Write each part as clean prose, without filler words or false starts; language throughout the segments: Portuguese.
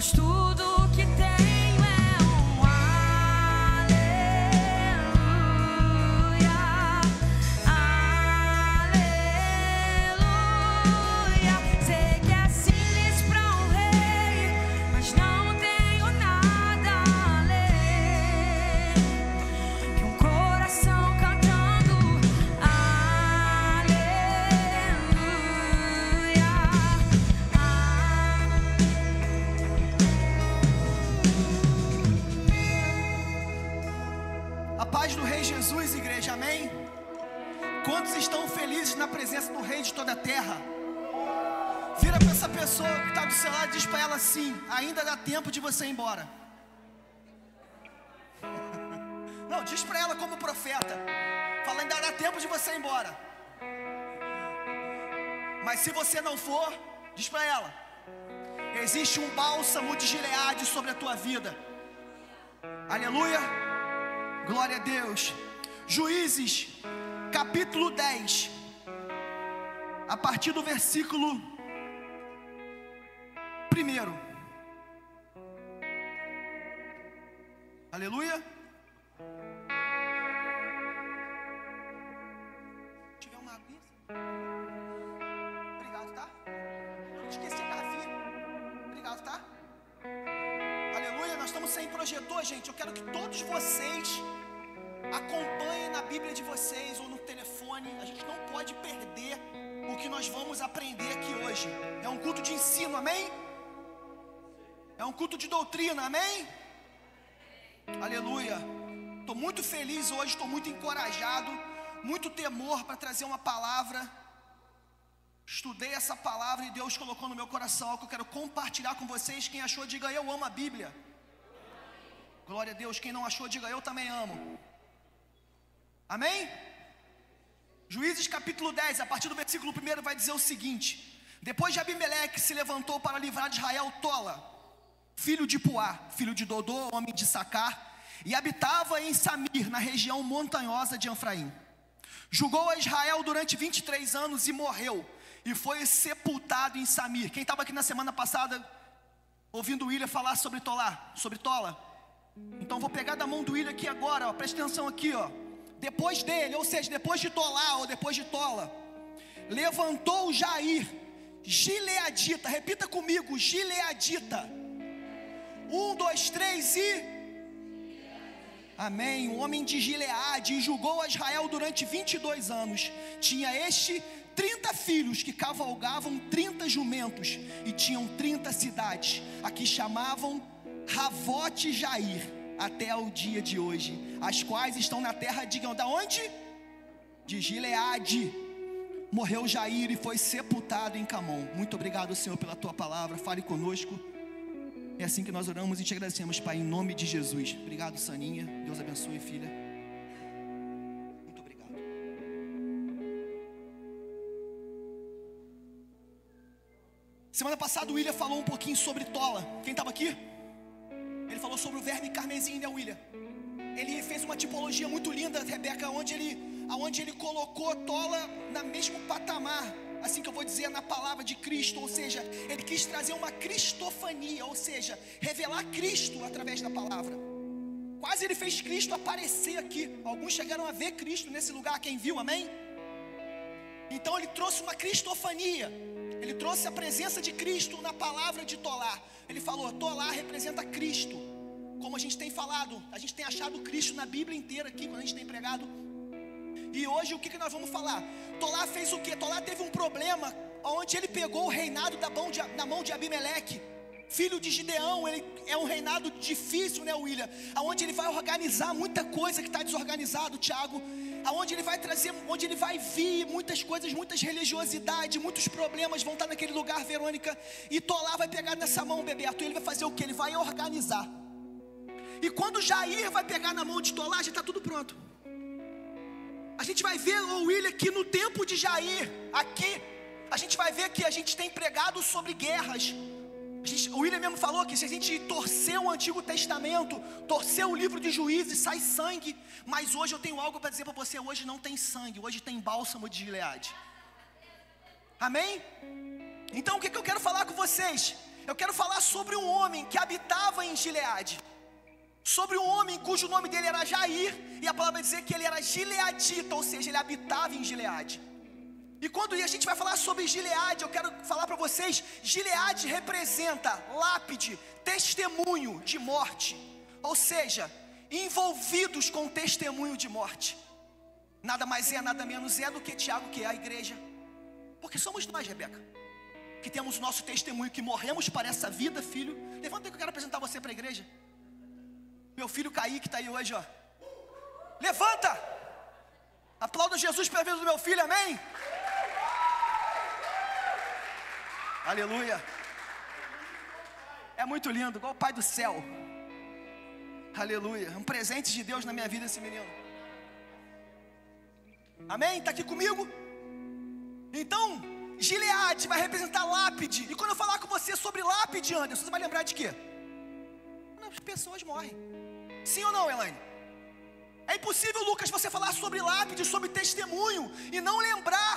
pois tudo que tenho é um aleluia, aleluia. Sei que é simples para um rei, mas não tenho nada além que um coração cantando aleluia. A paz do Rei Jesus, igreja, amém? Quantos estão felizes na presença do Rei de toda a terra? Vira para essa pessoa que está do seu lado e diz para ela assim: ainda dá tempo de você ir embora. Não, diz para ela como profeta. Fala, ainda dá tempo de você ir embora. Mas se você não for, diz para ela: existe um bálsamo de Gileade sobre a tua vida. Aleluia. Glória a Deus. Juízes, capítulo 10, a partir do versículo 1. Aleluia. Se tiver uma aguinha. Obrigado, tá? Esqueci a garrafinha. Obrigado, tá? Aleluia. Nós estamos sem projetor, gente. Eu quero que todos vocês acompanhem na Bíblia de vocês ou no telefone. A gente não pode perder o que nós vamos aprender aqui hoje. É um culto de ensino, amém? É um culto de doutrina, amém? Aleluia. Estou muito feliz hoje, estou muito encorajado, muito temor para trazer uma palavra. Estudei essa palavra e Deus colocou no meu coração algo que eu quero compartilhar com vocês. Quem achou, diga eu amo a Bíblia. Glória a Deus. Quem não achou, diga eu também amo. Amém? Juízes capítulo 10, a partir do versículo 1 vai dizer o seguinte: depois de Abimeleque se levantou para livrar de Israel Tola, filho de Puá, filho de Dodô, homem de Sacar, e habitava em Samir, na região montanhosa de Efraim. Julgou a Israel durante 23 anos e morreu, e foi sepultado em Samir. Quem estava aqui na semana passada ouvindo o William falar sobre Tola? Então vou pegar da mão do William aqui agora, ó, presta atenção aqui, ó. Depois dele, ou seja, depois de Tolá ou depois de Tola, levantou Jair, Gileadita. Repita comigo, Gileadita. 1, 2, 3 e... amém. Um homem de Gileade, e julgou a Israel durante 22 anos. Tinha este 30 filhos que cavalgavam 30 jumentos, e tinham 30 cidades, a que chamavam Ravote Jair, até o dia de hoje, as quais estão na terra, digam, da onde? De Gileade. Morreu Jair e foi sepultado em Camon. Muito obrigado, Senhor, pela tua palavra. Fale conosco. É assim que nós oramos e te agradecemos, Pai, em nome de Jesus. Obrigado, Saninha. Deus abençoe, filha. Muito obrigado. Semana passada o William falou um pouquinho sobre Tola. Quem estava aqui? Ele falou sobre o verme carmesim, né, William? Ele fez uma tipologia muito linda, Rebeca, onde ele colocou Tola no mesmo patamar, assim que eu vou dizer, na palavra de Cristo. Ou seja, ele quis trazer uma cristofania, ou seja, revelar Cristo através da palavra. Quase ele fez Cristo aparecer aqui. Alguns chegaram a ver Cristo nesse lugar, quem viu, amém? Então ele trouxe uma cristofania. Ele trouxe a presença de Cristo na palavra de Tolá. Ele falou, Tolá representa Cristo. Como a gente tem falado, a gente tem achado Cristo na Bíblia inteira aqui, quando a gente tem pregado. E hoje o que nós vamos falar? Tolá fez o quê? Tolá teve um problema, onde ele pegou o reinado na mão de Abimeleque, filho de Gideão. Ele é um reinado difícil, né, William? Onde ele vai organizar muita coisa que está desorganizado, Tiago. Aonde ele vai trazer, onde ele vai vir muitas coisas, muitas religiosidades, muitos problemas vão estar naquele lugar, Verônica. E Tolá vai pegar nessa mão, Bebeto, e ele vai fazer o que? Ele vai organizar. E quando Jair vai pegar na mão de Tolá, já está tudo pronto. A gente vai ver, William, que no tempo de Jair, aqui, a gente vai ver que a gente tem pregado sobre guerras. O William mesmo falou que se a gente torcer o Antigo Testamento, torcer o livro de Juízes, sai sangue. Mas hoje eu tenho algo para dizer para você. Hoje não tem sangue, hoje tem bálsamo de Gileade. Amém? Então o que eu quero falar com vocês? Eu quero falar sobre um homem que habitava em Gileade, sobre um homem cujo nome dele era Jair, e a palavra vai dizer que ele era gileadita, ou seja, ele habitava em Gileade. E quando a gente vai falar sobre Gileade, eu quero falar para vocês, Gileade representa lápide, testemunho de morte, ou seja, envolvidos com testemunho de morte. Nada mais é, nada menos é do que Tiago, que é a igreja, porque somos nós, Rebeca, que temos o nosso testemunho, que morremos para essa vida, filho. Levanta aí que eu quero apresentar você para a igreja. Meu filho Kaique está aí hoje, ó. Levanta! Aplauda Jesus pela vida do meu filho, amém? Aleluia. É muito lindo, igual o Pai do céu. Aleluia. Um presente de Deus na minha vida esse menino. Amém? Está aqui comigo? Então, Gileade vai representar lápide. E quando eu falar com você sobre lápide, Anderson, você vai lembrar de quê? Quando as pessoas morrem. Sim ou não, Elaine? É impossível, Lucas, você falar sobre lápide, sobre testemunho, e não lembrar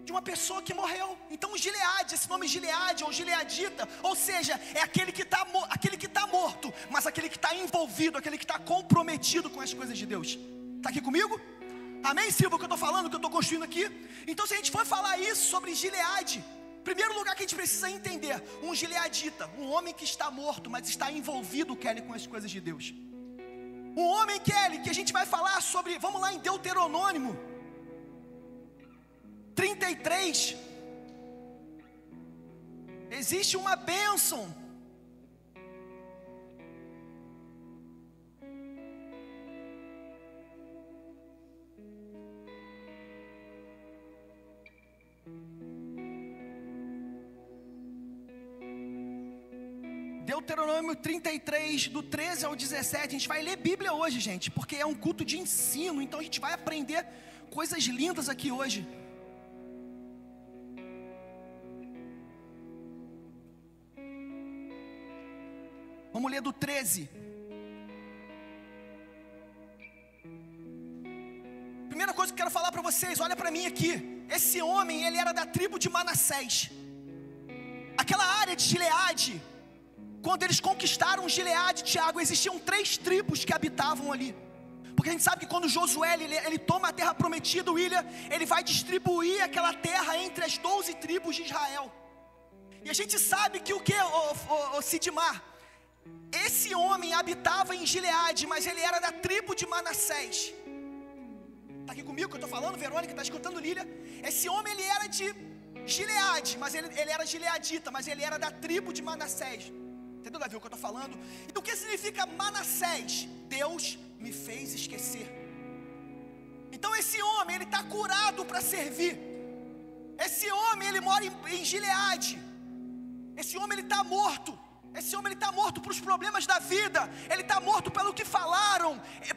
de uma pessoa que morreu. Então Gileade, esse nome Gileade ou Gileadita, ou seja, é aquele que está morto, mas aquele que está envolvido, aquele que está comprometido com as coisas de Deus. Está aqui comigo? Amém, Silva, o que eu estou falando, o que eu estou construindo aqui? Então se a gente for falar isso sobre Gileade, primeiro lugar que a gente precisa entender, um gileadita, um homem que está morto, mas está envolvido, Kelly, com as coisas de Deus. Um homem, Kelly, que a gente vai falar sobre, vamos lá em Deuteronômio 33, existe uma bênção. Deuteronômio 33, do 13 ao 17, a gente vai ler Bíblia hoje, gente, porque é um culto de ensino, então a gente vai aprender coisas lindas aqui hoje. Vamos ler do 13. Primeira coisa que eu quero falar para vocês, olha para mim aqui. Esse homem, ele era da tribo de Manassés. Aquela área de Gileade, quando eles conquistaram Gileade, Tiago, existiam 3 tribos que habitavam ali. Porque a gente sabe que quando Josué, ele toma a terra prometida, William, ele vai distribuir aquela terra entre as 12 tribos de Israel. E a gente sabe que o que, Sidmar? Esse homem habitava em Gileade, mas ele era da tribo de Manassés. Está aqui comigo que eu estou falando, Verônica, está escutando, Lília? Esse homem, ele era de Gileade, mas ele era gileadita, mas ele era da tribo de Manassés. Entendeu, Davi, o que eu estou falando? E o que significa Manassés? Deus me fez esquecer. Então esse homem, ele está curado para servir. Esse homem, ele mora em Gileade. Esse homem, ele está morto. Esse homem, ele está morto para os problemas da vida. Ele está morto pelo que falaram.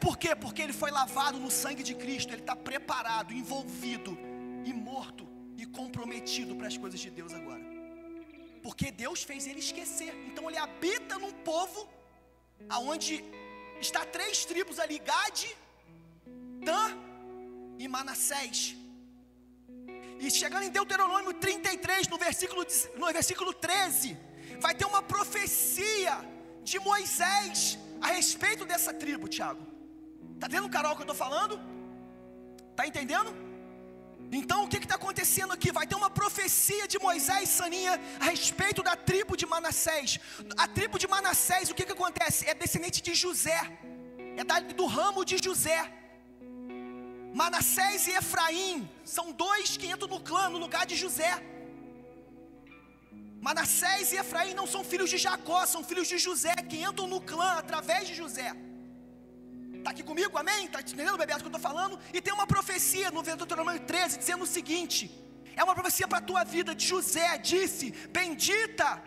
Por quê? Porque ele foi lavado no sangue de Cristo. Ele está preparado, envolvido e morto e comprometido para as coisas de Deus agora. Porque Deus fez ele esquecer. Então ele habita num povo aonde está 3 tribos ali, Gade, Dan e Manassés. E chegando em Deuteronômio 33, no versículo 13, vai ter uma profecia de Moisés a respeito dessa tribo, Tiago. Está entendendo, Carol, o que eu estou falando? Está entendendo? Então o que está acontecendo aqui? Vai ter uma profecia de Moisés, Saninha, a respeito da tribo de Manassés. A tribo de Manassés, o que acontece? É descendente de José, é do ramo de José. Manassés e Efraim são 2 que entram no clã, no lugar de José. Manassés e Efraim não são filhos de Jacó, são filhos de José, que entram no clã através de José. Está aqui comigo, amém? Está entendendo, Bebeto, o que eu estou falando? E tem uma profecia no Deuteronômio 13, dizendo o seguinte, é uma profecia para a tua vida, de José, disse, bendita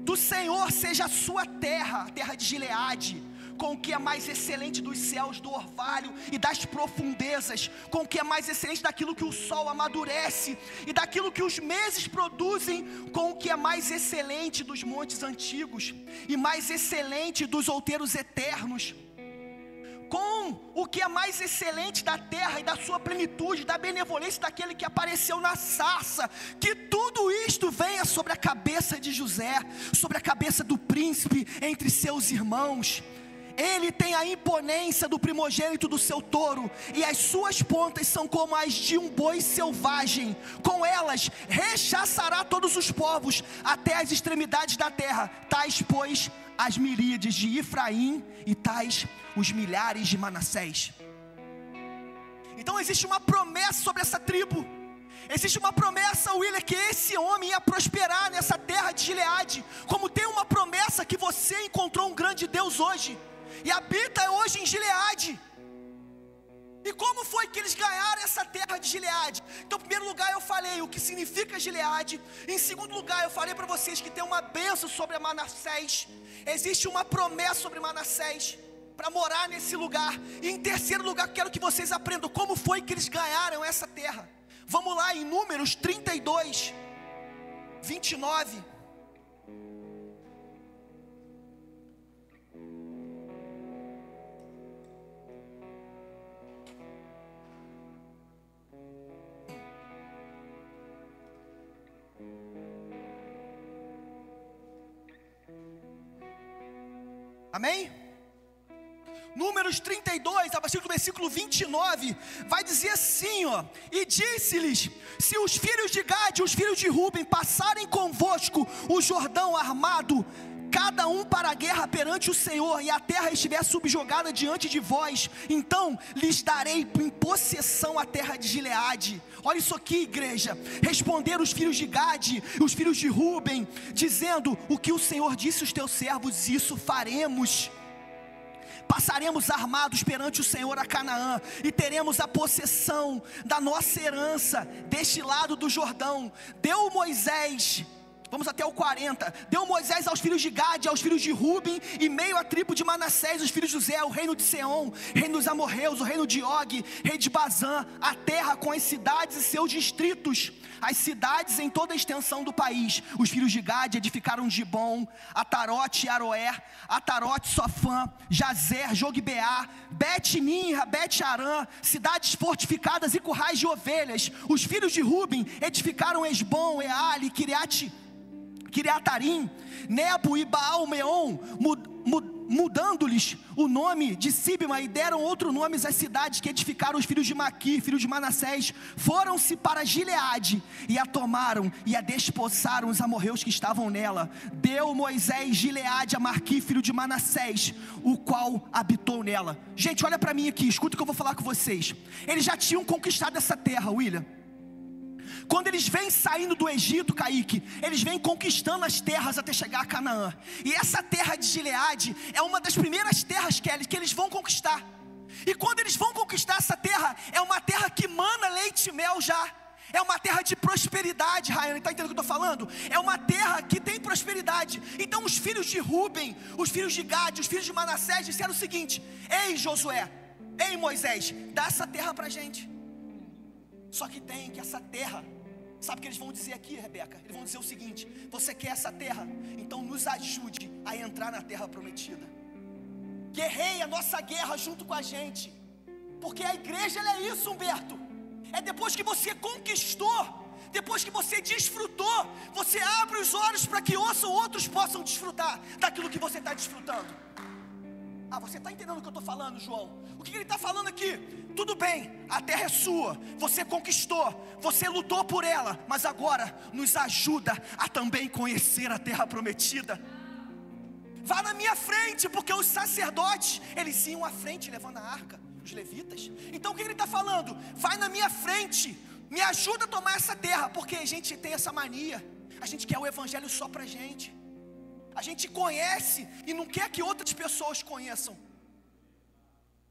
do Senhor seja a sua terra, a terra de Gileade, com o que é mais excelente dos céus, do orvalho e das profundezas, com o que é mais excelente daquilo que o sol amadurece, e daquilo que os meses produzem, com o que é mais excelente dos montes antigos, e mais excelente dos outeiros eternos, com o que é mais excelente da terra e da sua plenitude, da benevolência daquele que apareceu na sarça, que tudo isto venha sobre a cabeça de José, sobre a cabeça do príncipe entre seus irmãos. Ele tem a imponência do primogênito do seu touro, e as suas pontas são como as de um boi selvagem. Com elas rechaçará todos os povos até as extremidades da terra. Tais, pois, as miríades de Efraim, e tais os milhares de Manassés. Então existe uma promessa sobre essa tribo. Existe uma promessa, William, que esse homem ia prosperar nessa terra de Gileade. Como tem uma promessa que você encontrou um grande Deus hoje e habita hoje em Gileade. E como foi que eles ganharam essa terra de Gileade? Então, em primeiro lugar, eu falei o que significa Gileade. Em segundo lugar, eu falei para vocês que tem uma bênção sobre Manassés. Existe uma promessa sobre Manassés para morar nesse lugar. E em terceiro lugar, quero que vocês aprendam como foi que eles ganharam essa terra. Vamos lá em Números 32, 29. Amém? Números 32, a partir do versículo 29, vai dizer assim, ó: e disse-lhes: se os filhos de Gade e os filhos de Ruben passarem convosco o Jordão armado, cada um para a guerra perante o Senhor, e a terra estiver subjugada diante de vós, então lhes darei em possessão a terra de Gileade. Olha isso aqui, igreja. Responderam os filhos de Gade e os filhos de Ruben, dizendo: o que o Senhor disse aos teus servos, isso faremos. Passaremos armados perante o Senhor a Canaã, e teremos a possessão da nossa herança deste lado do Jordão. Deu Moisés, vamos até o 40, deu Moisés aos filhos de Gade, aos filhos de Ruben, e meio à tribo de Manassés, os filhos de José, o reino de Seom, reino dos amorreus, o reino de Og, rei de Bazã, a terra com as cidades e seus distritos, as cidades em toda a extensão do país. Os filhos de Gade edificaram Gibom, Atarote e Aroer, Atarote, Sofã, Jazer, Jogbeá, Bet-Ninra, Bet-Arã, cidades fortificadas e currais de ovelhas. Os filhos de Ruben edificaram Esbom, Eale, Kiriatarim, Nebo e Baal-Meon, mudando-lhes o nome de Sibma, e deram outro nome às cidades que edificaram os filhos de Maqui, filhos de Manassés. Foram-se para Gileade e a tomaram e a desposaram os amorreus que estavam nela. Deu Moisés Gileade a Maqui, filho de Manassés, o qual habitou nela. Gente, olha para mim aqui, escuta o que eu vou falar com vocês. Eles já tinham conquistado essa terra, William. Quando eles vêm saindo do Egito, Kaique, eles vêm conquistando as terras até chegar a Canaã. E essa terra de Gileade é uma das primeiras terras que eles vão conquistar. E quando eles vão conquistar essa terra, é uma terra que mana leite e mel já. É uma terra de prosperidade, Rayane, está entendendo o que eu estou falando? É uma terra que tem prosperidade. Então os filhos de Ruben, os filhos de Gade, os filhos de Manassés disseram o seguinte: ei Josué, ei Moisés, dá essa terra para a gente. Só que tem que essa terra, sabe o que eles vão dizer aqui, Rebeca? Eles vão dizer o seguinte: você quer essa terra? Então nos ajude a entrar na terra prometida. Guerreie a nossa guerra junto com a gente. Porque a igreja, ela é isso, Humberto. É depois que você conquistou, depois que você desfrutou, você abre os olhos para que outros possam desfrutar daquilo que você está desfrutando. Ah, você está entendendo o que eu estou falando, João? O que ele está falando aqui? Tudo bem, a terra é sua, você conquistou, você lutou por ela, mas agora nos ajuda a também conhecer a terra prometida. Vá na minha frente, porque os sacerdotes, eles iam à frente levando a arca, os levitas. Então o que ele está falando? Vai na minha frente, me ajuda a tomar essa terra, porque a gente tem essa mania, a gente quer o evangelho só pra gente. A gente conhece e não quer que outras pessoas conheçam.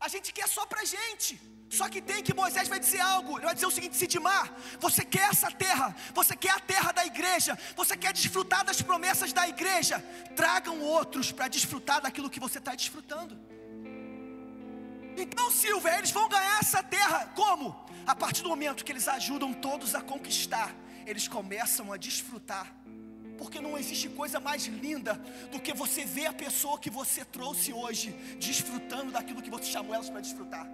A gente quer só pra gente. Só que tem que Moisés vai dizer algo. Ele vai dizer o seguinte: Sidmar, você quer essa terra, você quer a terra da igreja, você quer desfrutar das promessas da igreja, tragam outros para desfrutar daquilo que você está desfrutando. Então Silvia, eles vão ganhar essa terra como? A partir do momento que eles ajudam todos a conquistar, eles começam a desfrutar. Porque não existe coisa mais linda do que você ver a pessoa que você trouxe hoje desfrutando daquilo que você chamou elas para desfrutar.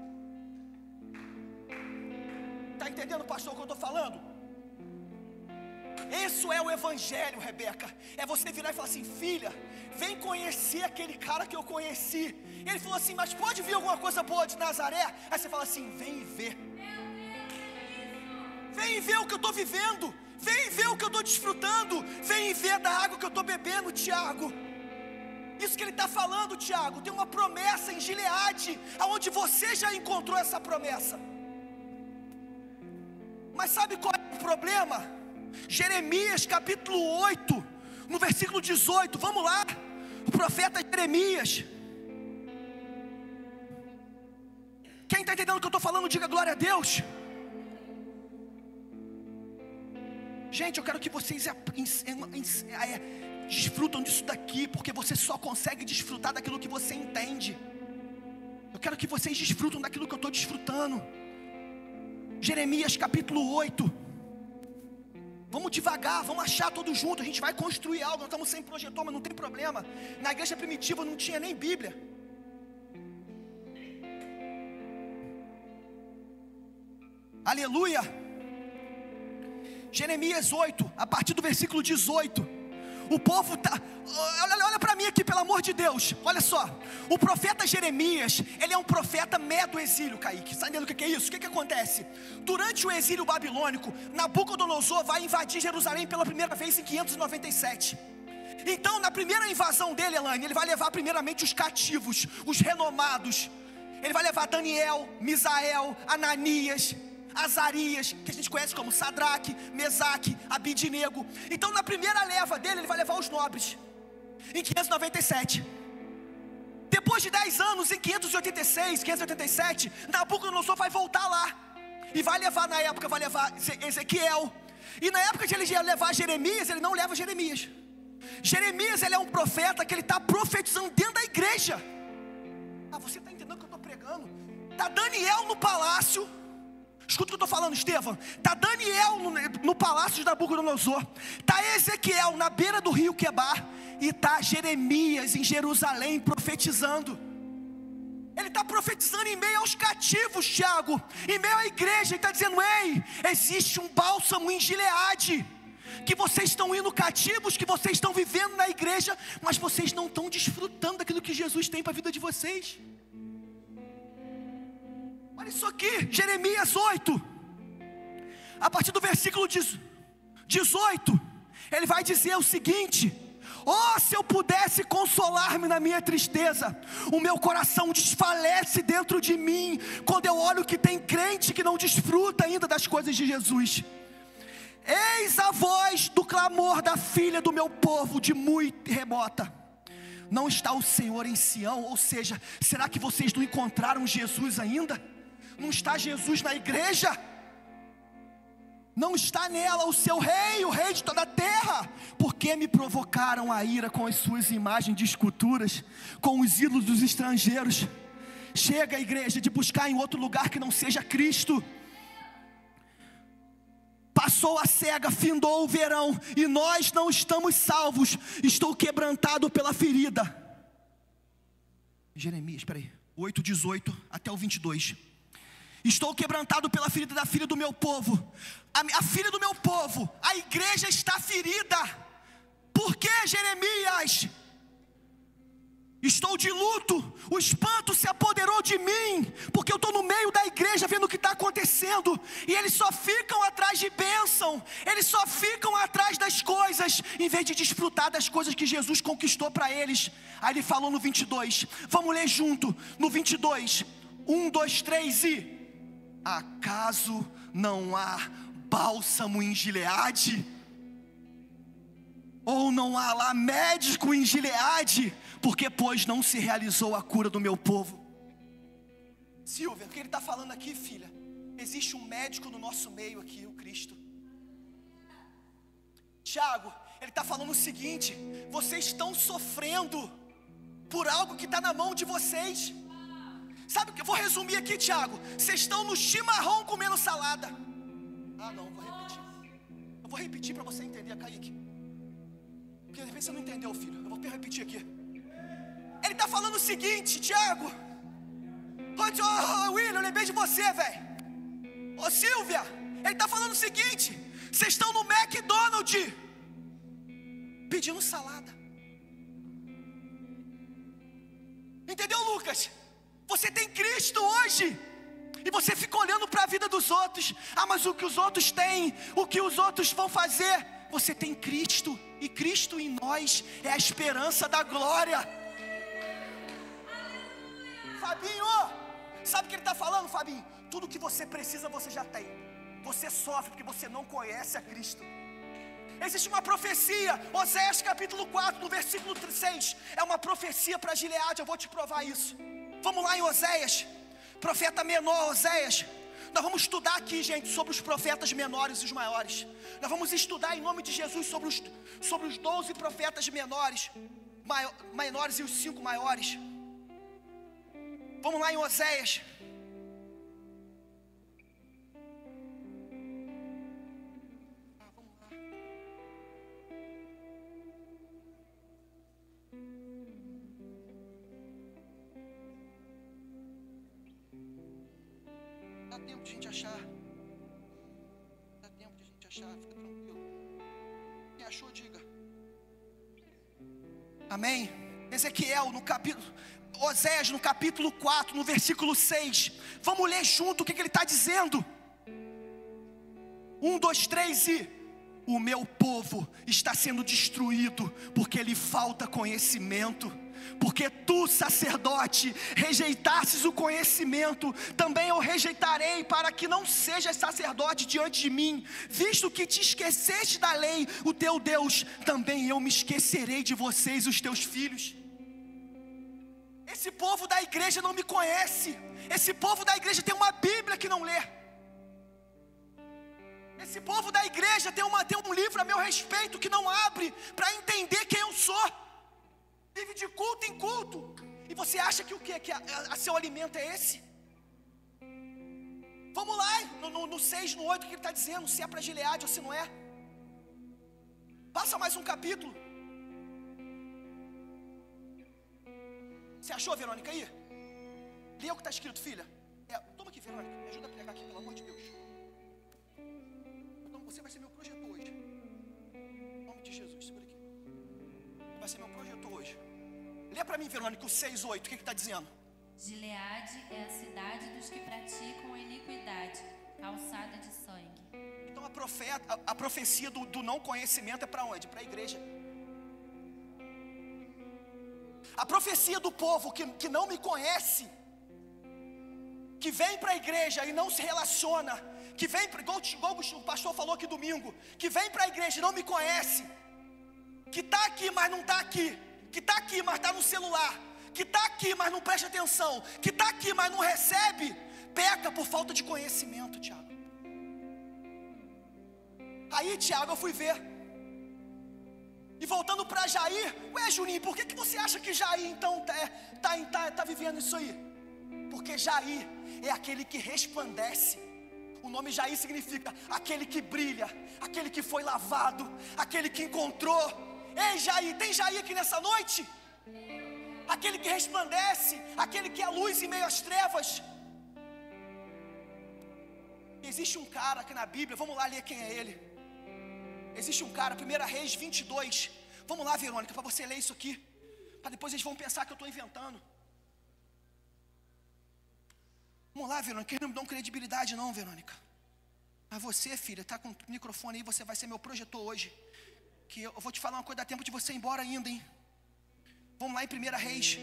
Está entendendo, pastor, o que eu estou falando? Isso é o evangelho, Rebeca. É você virar e falar assim: filha, vem conhecer aquele cara que eu conheci. Ele falou assim: mas pode vir alguma coisa boa de Nazaré? Aí você fala assim: vem e vê. Vem e vê o que eu estou vivendo. Vem e vê o que eu estou desfrutando. Vem e vê da água que eu estou bebendo, Tiago. Isso que ele está falando, Tiago, tem uma promessa em Gileade, aonde você já encontrou essa promessa. Mas sabe qual é o problema? Jeremias capítulo 8, no versículo 18, vamos lá. O profeta Jeremias. Quem está entendendo o que eu estou falando, diga glória a Deus. Gente, eu quero que vocês desfrutam disso daqui, porque você só consegue desfrutar daquilo que você entende. Eu quero que vocês desfrutam daquilo que eu estou desfrutando. Jeremias capítulo 8. Vamos devagar, vamos achar todos juntos. A gente vai construir algo. Nós estamos sem projetor, mas não tem problema. Na igreja primitiva não tinha nem Bíblia. Aleluia. Jeremias 8, a partir do versículo 18. O povo está... Olha para mim aqui, pelo amor de Deus. Olha só. O profeta Jeremias, ele é um profeta do exílio, Kaique. Está entendendo o que é isso? O que acontece? Durante o exílio babilônico, Nabucodonosor vai invadir Jerusalém pela primeira vez em 597. Então, na primeira invasão dele, Elaine, ele vai levar primeiramente os cativos, os renomados. Ele vai levar Daniel, Misael, Ananias, Azarias, que a gente conhece como Sadraque, Mesaque, Abidinego. Então na primeira leva dele, ele vai levar os nobres, em 597. Depois de 10 anos, em 586, 587, Nabucodonosor vai voltar lá. E vai levar, na época, vai levar Ezequiel. E na época de ele levar Jeremias, ele não leva Jeremias. Jeremias, ele é um profeta que ele está profetizando dentro da igreja. Ah, você está entendendo o que eu estou pregando? Está Daniel no palácio. Escuta o que eu estou falando, Estevão. Está Daniel no palácio de Nabucodonosor. Está Ezequiel na beira do rio Quebar. E está Jeremias em Jerusalém profetizando. Ele está profetizando em meio aos cativos, Tiago. Em meio à igreja. Ele está dizendo: ei, existe um bálsamo em Gileade. Que vocês estão indo cativos, que vocês estão vivendo na igreja, mas vocês não estão desfrutando daquilo que Jesus tem para a vida de vocês. Olha isso aqui, Jeremias 8, a partir do versículo 18, ele vai dizer o seguinte: oh, se eu pudesse consolar-me na minha tristeza, o meu coração desfalece dentro de mim, quando eu olho que tem crente que não desfruta ainda das coisas de Jesus. Eis a voz do clamor da filha do meu povo de muito remota. Não está o Senhor em Sião? Ou seja, será que vocês não encontraram Jesus ainda? Não está Jesus na igreja? Não está nela o seu rei, o rei de toda a terra? Porque me provocaram a ira com as suas imagens de esculturas, com os ídolos dos estrangeiros. Chega, igreja, de buscar em outro lugar que não seja Cristo. Passou a cega, findou o verão, e nós não estamos salvos. Estou quebrantado pela ferida. Jeremias, 8:18 até o 22. Estou quebrantado pela ferida da filha do meu povo. A filha do meu povo, a igreja está ferida. Por que, Jeremias? Estou de luto, o espanto se apoderou de mim, porque eu estou no meio da igreja vendo o que está acontecendo, e eles só ficam atrás de bênção, eles só ficam atrás das coisas, em vez de desfrutar das coisas que Jesus conquistou para eles. Aí ele falou no 22, vamos ler junto, no 22, 1, 2, 3 e... acaso não há bálsamo em Gileade? Ou não há lá médico em Gileade? Porque pois não se realizou a cura do meu povo. Silvia, o que ele está falando aqui, filha? Existe um médico no nosso meio aqui, o Cristo. Tiago, ele está falando o seguinte: vocês estão sofrendo por algo que está na mão de vocês. Sabe o que eu vou resumir aqui, Tiago? Vocês estão no chimarrão comendo salada. Ah não, vou repetir. Eu vou repetir para você entender, Kaique. Porque de repente você não entendeu, filho. Eu vou repetir aqui. Ele está falando o seguinte, Tiago. Ô William, eu lembrei de você, velho. Ô Silvia, ele está falando o seguinte: vocês estão no McDonald's pedindo salada. Entendeu, Lucas? Você tem Cristo hoje e você fica olhando para a vida dos outros. Ah, mas o que os outros têm, o que os outros vão fazer. Você tem Cristo, e Cristo em nós é a esperança da glória. Fabinho, sabe o que ele está falando, Fabinho? Tudo que você precisa você já tem. Você sofre porque você não conhece a Cristo. Existe uma profecia, Oséias capítulo 4, no versículo 6. É uma profecia para Gileade, eu vou te provar isso. Vamos lá em Oséias, profeta menor Oséias. Nós vamos estudar aqui, gente, sobre os profetas menores e os maiores. Nós vamos estudar em nome de Jesus sobre os 12 profetas menores e os 5 maiores. Vamos lá em Oséias. Dá tempo de a gente achar. Dá tempo de a gente achar, fica tranquilo. Quem achou, diga. Amém? Ezequiel, Oséias, no capítulo 4, no versículo 6. Vamos ler junto o que ele está dizendo. 1, 2, 3 e... O meu povo está sendo destruído porque lhe falta conhecimento. Porque tu, sacerdote, rejeitastes o conhecimento, também eu rejeitarei, para que não sejas sacerdote diante de mim. Visto que te esqueceste da lei, o teu Deus, também eu me esquecerei de vocês, os teus filhos. Esse povo da igreja não me conhece. Esse povo da igreja tem uma Bíblia que não lê. Esse povo da igreja tem um livro a meu respeito que não abre para entender quem eu sou. Vive de culto em culto. E você acha que o quê? Que a seu alimento é esse? Vamos lá, no 6, no 8, o que ele está dizendo, se é para Gileade ou se não é. Passa mais um capítulo. Você achou, Verônica, aí? Lê o que está escrito, filha. Toma aqui, Verônica, me ajuda a pregar aqui, pelo amor de Deus. Então você vai ser meu projetor hoje. Em nome de Jesus, segura aqui. Vai ser meu projetor hoje. Lê para mim, Verônica, o 6, 8, o que está dizendo? Gileade é a cidade dos que praticam a iniquidade, calçada de sangue. Então a profecia do não conhecimento é para onde? Para a igreja. A profecia do povo que não me conhece, que vem para a igreja e não se relaciona, que vem, igual o pastor falou aqui domingo, que vem para a igreja e não me conhece, que está aqui, mas não está aqui, que está aqui, mas está no celular, que está aqui, mas não presta atenção, que está aqui, mas não recebe, peca por falta de conhecimento, Tiago. Aí, Tiago, eu fui ver. E voltando para Jair, ué, Juninho, por que você acha que Jair então tá vivendo isso aí? Porque Jair é aquele que resplandece. O nome Jair significa aquele que brilha, aquele que foi lavado, aquele que encontrou. Ei, Jair, tem Jair aqui nessa noite? Aquele que resplandece, aquele que é luz em meio às trevas. Existe um cara aqui na Bíblia, vamos lá ler quem é ele. Existe um cara, 1 Reis 22. Vamos lá, Verônica, para você ler isso aqui, para depois eles vão pensar que eu estou inventando. Vamos lá, Verônica, eles não me dão credibilidade não, Verônica. Mas você, filha, está com o microfone aí, você vai ser meu projetor hoje. Que eu vou te falar uma coisa, dá tempo de você ir embora ainda, hein? Vamos lá em 1 Reis.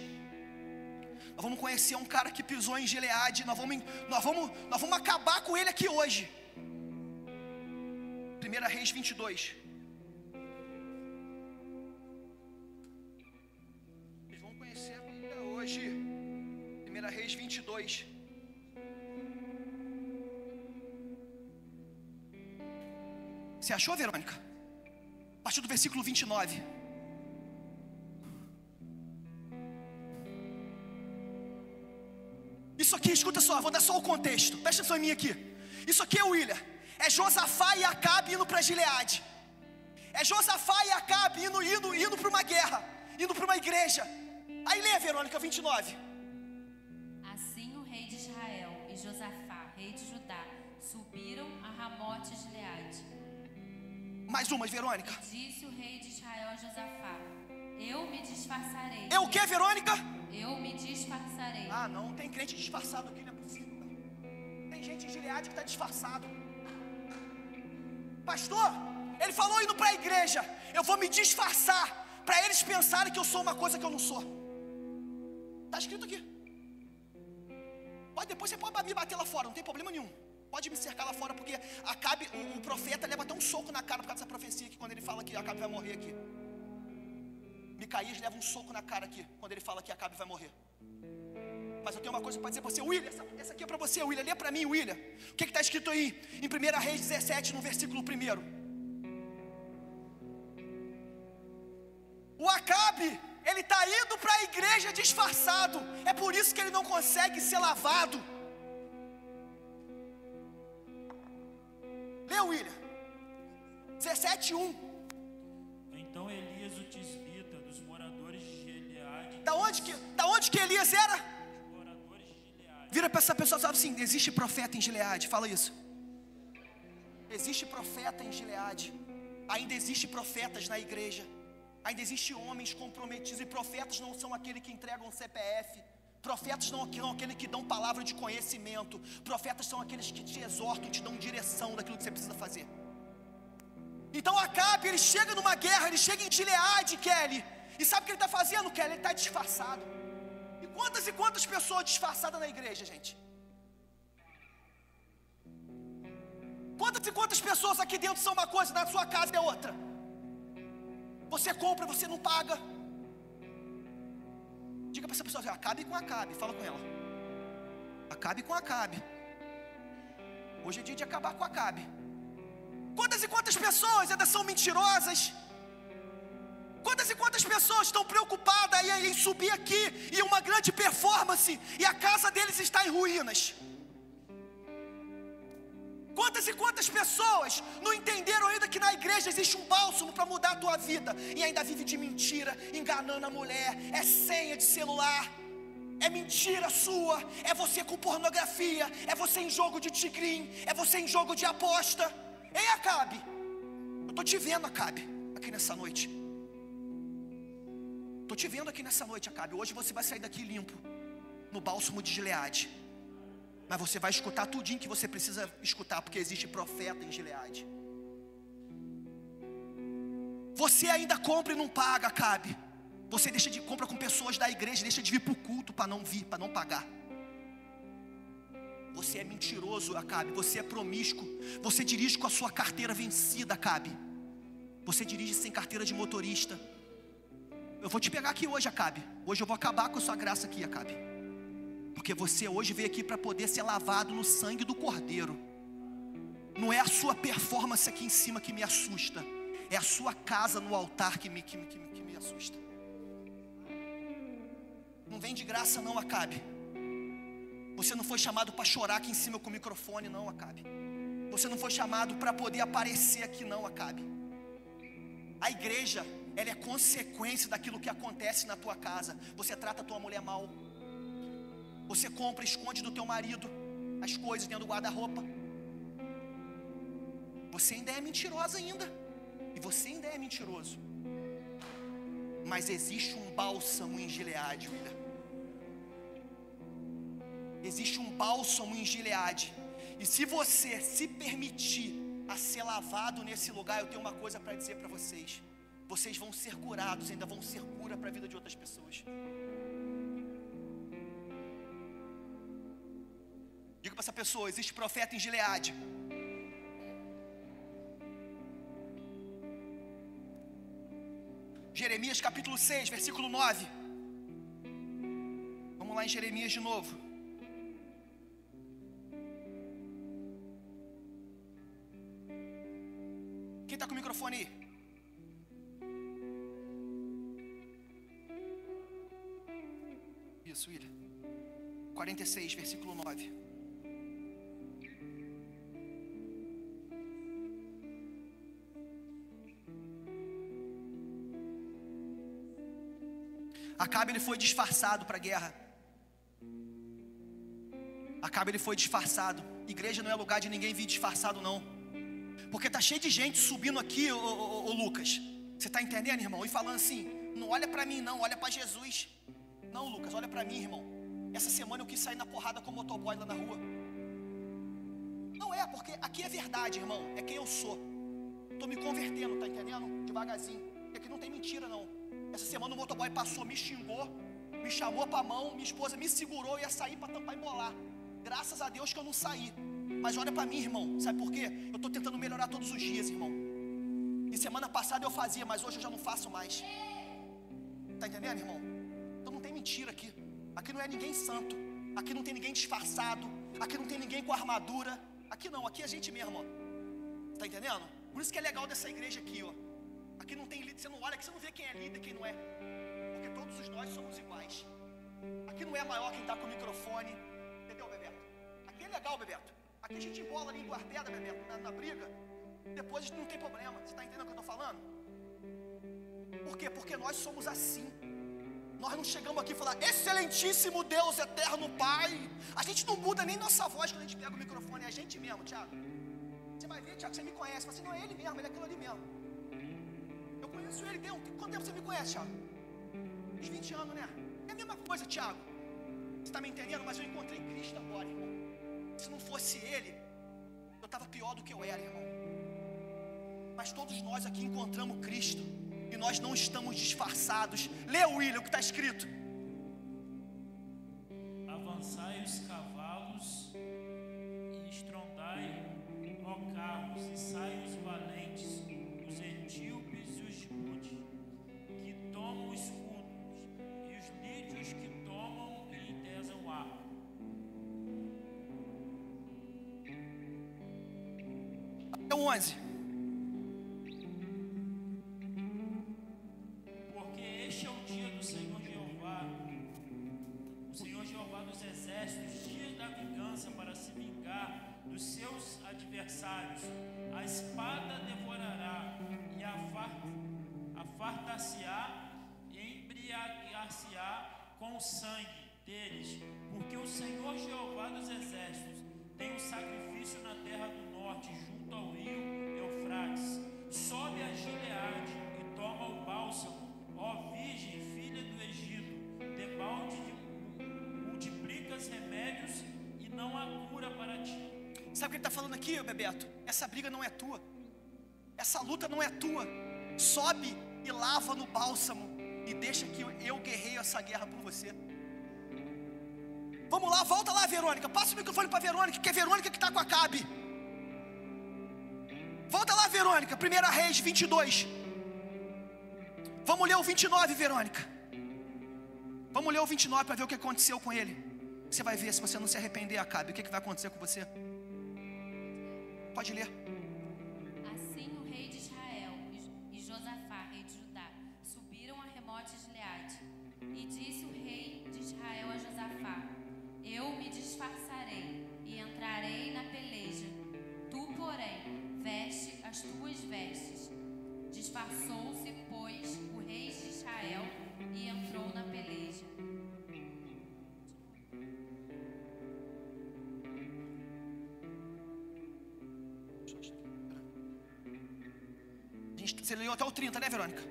Nós vamos conhecer um cara que pisou em Gileade. Nós vamos acabar com ele aqui hoje. 1 Reis 22. Eles vão conhecer a Bíblia hoje. 1 Reis 22. Você achou, Verônica? A partir do versículo 29. Isso aqui, escuta só, vou dar só o contexto. Presta atenção em mim aqui. Isso aqui é William. É Josafá e Acabe indo para Gileade. É Josafá e Acabe indo para uma guerra, indo para uma igreja. Aí lê, Verônica, 29. Assim o rei de Israel e Josafá, rei de Judá, subiram a Ramote de Gileade. Mais umas, Verônica. Disse o rei de Israel a Josafá: eu me disfarçarei. É o que, Verônica? Eu me disfarçarei. Ah, não tem crente disfarçado aqui, não é possível. Tem gente em Gileade que está disfarçado. Pastor, ele falou indo para a igreja: eu vou me disfarçar, para eles pensarem que eu sou uma coisa que eu não sou. Está escrito aqui. Depois você pode me bater lá fora, não tem problema nenhum. Pode me cercar lá fora, porque Acabe, o profeta leva até um soco na cara por causa dessa profecia aqui, quando ele fala que Acabe vai morrer aqui. Micaías leva um soco na cara aqui, quando ele fala que Acabe vai morrer. Mas eu tenho uma coisa para dizer para você, William, essa aqui é para você, William, lê para mim, William. O que está escrito aí, em 1 Reis 17, no versículo 1? O Acabe, ele está indo para a igreja disfarçado, é por isso que ele não consegue ser lavado. Lê, William, 17:1. Então Elias, o tisbita, dos moradores de Gileade. Da onde que Elias era? Dos moradores de Gileade. Vira para essa pessoa e fala assim: existe profeta em Gileade. Fala isso. Existe profeta em Gileade. Ainda existe profetas na igreja. Ainda existe homens comprometidos. E profetas não são aqueles que entregam CPF. Profetas não são aqueles que dão palavra de conhecimento. Profetas são aqueles que te exortam, te dão direção daquilo que você precisa fazer. Então Acabe, ele chega numa guerra, ele chega em Gileade, Kelly. E sabe o que ele está fazendo, Kelly? Ele está disfarçado. E quantas pessoas disfarçadas na igreja, gente? Quantas pessoas aqui dentro são uma coisa, na sua casa é outra? Você compra, você não paga. Diga para essa pessoa: Acabe com Acabe. Fala com ela: Acabe com Acabe. Hoje é dia de acabar com Acabe. Quantas pessoas ainda são mentirosas? Quantas pessoas estão preocupadas em subir aqui em uma grande performance e a casa deles está em ruínas? Quantas pessoas não entenderam ainda que na igreja existe um bálsamo para mudar a tua vida e ainda vive de mentira, enganando a mulher? É senha de celular, é mentira sua, é você com pornografia, é você em jogo de tigrinho, é você em jogo de aposta. Ei, Acabe, eu estou te vendo, Acabe, aqui nessa noite. Estou te vendo aqui nessa noite, Acabe. Hoje você vai sair daqui limpo, no bálsamo de Gileade. Mas você vai escutar tudinho que você precisa escutar, porque existe profeta em Gileade. Você ainda compra e não paga, Acabe. Você deixa de compra com pessoas da igreja, deixa de vir para o culto para não vir, para não pagar. Você é mentiroso, Acabe. Você é promíscuo. Você dirige com a sua carteira vencida, Acabe. Você dirige sem carteira de motorista. Eu vou te pegar aqui hoje, Acabe. Hoje eu vou acabar com a sua graça aqui, Acabe. Porque você hoje veio aqui para poder ser lavado no sangue do Cordeiro. Não é a sua performance aqui em cima que me assusta. É a sua casa no altar que me assusta. Não vem de graça não, Acabe. Você não foi chamado para chorar aqui em cima com o microfone não, Acabe. Você não foi chamado para poder aparecer aqui não, Acabe. A igreja, ela é consequência daquilo que acontece na tua casa. Você trata a tua mulher mal. Você compra, esconde do teu marido as coisas dentro do guarda-roupa. Você ainda é mentirosa ainda. E você ainda é mentiroso. Mas existe um bálsamo em Gileade, filha. Existe um bálsamo em Gileade. E se você se permitir a ser lavado nesse lugar, eu tenho uma coisa para dizer para vocês. Vocês vão ser curados, ainda vão ser cura para a vida de outras pessoas. Diga para essa pessoa: existe profeta em Gileade. Jeremias capítulo 6, versículo 9. Vamos lá em Jeremias de novo. Quem está com o microfone aí? Isso, William. 46, versículo 9. Acabe ele foi disfarçado para a guerra. Acabe ele foi disfarçado. Igreja não é lugar de ninguém vir disfarçado não. Porque tá cheio de gente subindo aqui, ô Lucas. Você tá entendendo, irmão? E falando assim, não olha para mim não, olha para Jesus. Não, Lucas, olha para mim, irmão. Essa semana eu quis sair na porrada com o motoboy lá na rua. Não é, porque aqui é verdade, irmão. É quem eu sou. Tô me convertendo, tá entendendo? Devagarzinho. Porque aqui não tem mentira não. Essa semana o motoboy passou, me xingou, me chamou pra mão, minha esposa me segurou, ia sair pra tampar e embolar. Graças a Deus que eu não saí. Mas olha pra mim, irmão, sabe por quê? Eu tô tentando melhorar todos os dias, irmão. E semana passada eu fazia, mas hoje eu já não faço mais. Tá entendendo, irmão? Então não tem mentira aqui. Aqui não é ninguém santo. Aqui não tem ninguém disfarçado. Aqui não tem ninguém com armadura. Aqui não, aqui é a gente mesmo, ó. Tá entendendo? Por isso que é legal dessa igreja aqui, ó. Aqui não tem líder, você não olha, aqui você não vê quem é líder e quem não é. Porque todos nós somos iguais. Aqui não é maior quem tá com o microfone. Entendeu, Bebeto? Aqui é legal, Bebeto. Aqui a gente embola ali em guardeda, Bebeto, na briga. Depois não tem problema. Você tá entendendo o que eu tô falando? Por quê? Porque nós somos assim. Nós não chegamos aqui e falar, excelentíssimo Deus, eterno Pai. A gente não muda nem nossa voz quando a gente pega o microfone. É a gente mesmo, Thiago. Você vai ver, Thiago, você me conhece. Você não é ele mesmo, ele é aquilo ali mesmo. Eu conheço ele, quanto tempo você me conhece, Thiago? Uns 20 anos, né? É a mesma coisa, Thiago. Você está me entendendo? Mas eu encontrei Cristo agora, irmão. Se não fosse ele, eu estava pior do que eu era, irmão. Mas todos nós aqui encontramos Cristo. E nós não estamos disfarçados. Lê, William, o que está escrito. Avançai os cavalos e estrondai, ó carros, e saiam os valentes, os etíopes e os judeus, que tomam escudos, e os lídios que tomam e entesam o arco. Até o 11. Dos seus adversários, a espada devorará e afartar-se-á e embriagar-se-á com o sangue deles, porque o Senhor Jeová dos exércitos tem um sacrifício na terra do norte, junto ao rio Eufrates. Sobe a Gileade e toma o bálsamo, ó virgem, filha do Egito, debalde multiplicas remédios e não há cura para ti. Sabe o que ele está falando aqui, Bebeto? Essa briga não é tua. Essa luta não é tua. Sobe e lava no bálsamo. E deixa que eu guerreio essa guerra por você. Vamos lá, volta lá, Verônica. Passa o microfone para Verônica, que é Verônica que está com Acabe. Volta lá, Verônica. 1 Reis 22. Vamos ler o 29, Verônica. Vamos ler o 29 para ver o que aconteceu com ele. Você vai ver, se você não se arrepender, Acabe, o que vai acontecer com você. Pode ler. Assim o rei de Israel e Josafá, rei de Judá, subiram a Ramote de Gileade. E disse o rei de Israel a Josafá: eu me disfarçarei e entrarei na peleja. Tu, porém, veste as tuas vestes. Disfarçou-se, pois, o rei de Israel e entrou na peleja. Você leu até o 30, né, Verônica?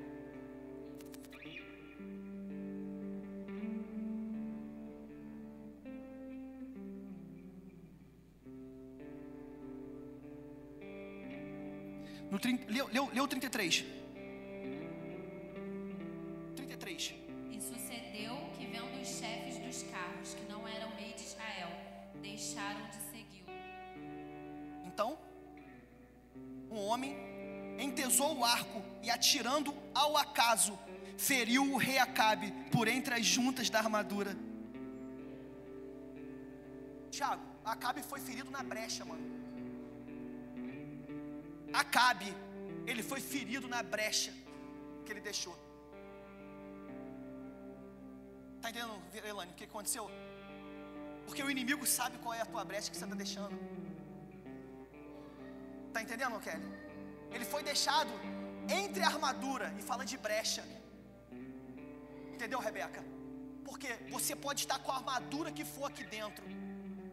No 30, leu 33. 33. E sucedeu que, vendo os chefes dos carros, que não eram rei de Israel, deixaram de segui-lo. Então, um homem entesou o arco e, atirando ao acaso, feriu o rei Acabe por entre as juntas da armadura. Tiago, Acabe foi ferido na brecha, mano. Acabe, ele foi ferido na brecha que ele deixou. Tá entendendo, Elane, o que aconteceu? Porque o inimigo sabe qual é a tua brecha que você está deixando. Tá entendendo, Kelly? Ele foi deixado entre a armadura, e fala de brecha. Entendeu, Rebeca? Porque você pode estar com a armadura que for aqui dentro,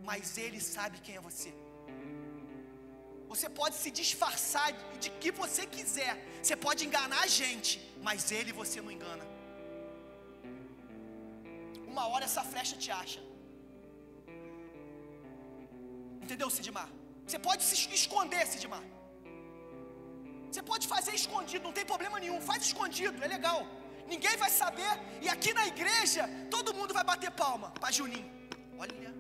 mas Ele sabe quem é você. Você pode se disfarçar de que você quiser. Você pode enganar a gente, mas Ele você não engana. Uma hora essa flecha te acha. Entendeu, Sidmar? Você pode se esconder, Sidmar. Você pode fazer escondido, não tem problema nenhum. Faz escondido, é legal. Ninguém vai saber. E aqui na igreja, todo mundo vai bater palma para Juninho. Olha,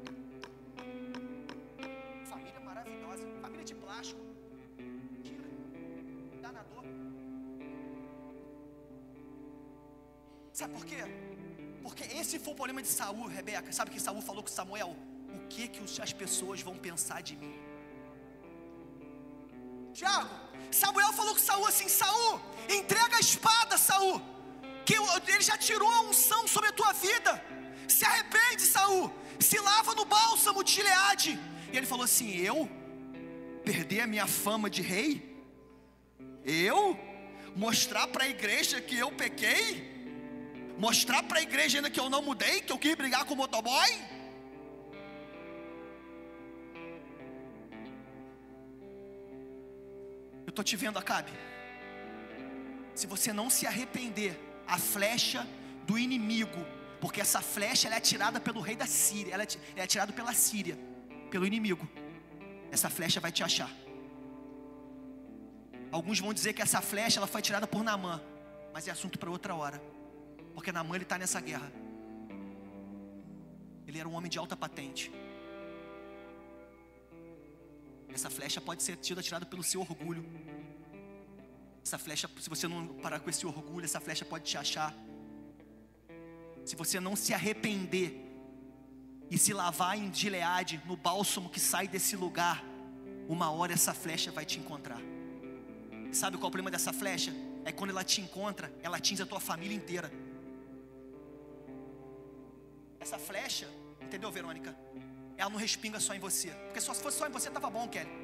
família maravilhosa. Família de plástico. Tira, danador. Sabe por quê? Porque esse foi o problema de Saul, Rebeca. Sabe o que Saul falou com Samuel? O que as pessoas vão pensar de mim? Tiago, Samuel falou com Saul assim: Saul, entrega a espada, Saul, que ele já tirou a unção sobre a tua vida. Se arrepende, Saul, se lava no bálsamo de Gileade. E ele falou assim: eu perder a minha fama de rei? Eu mostrar para a igreja que eu pequei? Mostrar para a igreja ainda que eu não mudei, que eu quis brigar com o motoboy? Eu estou te vendo, Acabe. Se você não se arrepender, a flecha do inimigo, porque essa flecha ela é atirada pelo rei da Síria, ela é atirada pela Síria, pelo inimigo. Essa flecha vai te achar. Alguns vão dizer que essa flecha ela foi atirada por Naamã, mas é assunto para outra hora, porque Naamã ele está nessa guerra. Ele era um homem de alta patente. Essa flecha pode ser atirada pelo seu orgulho. Essa flecha, se você não parar com esse orgulho, essa flecha pode te achar. Se você não se arrepender e se lavar em Gileade, no bálsamo que sai desse lugar, uma hora essa flecha vai te encontrar. E sabe qual é o problema dessa flecha? É quando ela te encontra, ela atinge a tua família inteira. Essa flecha, entendeu, Verônica? Ela não respinga só em você, porque se fosse só em você estava bom, Kelly.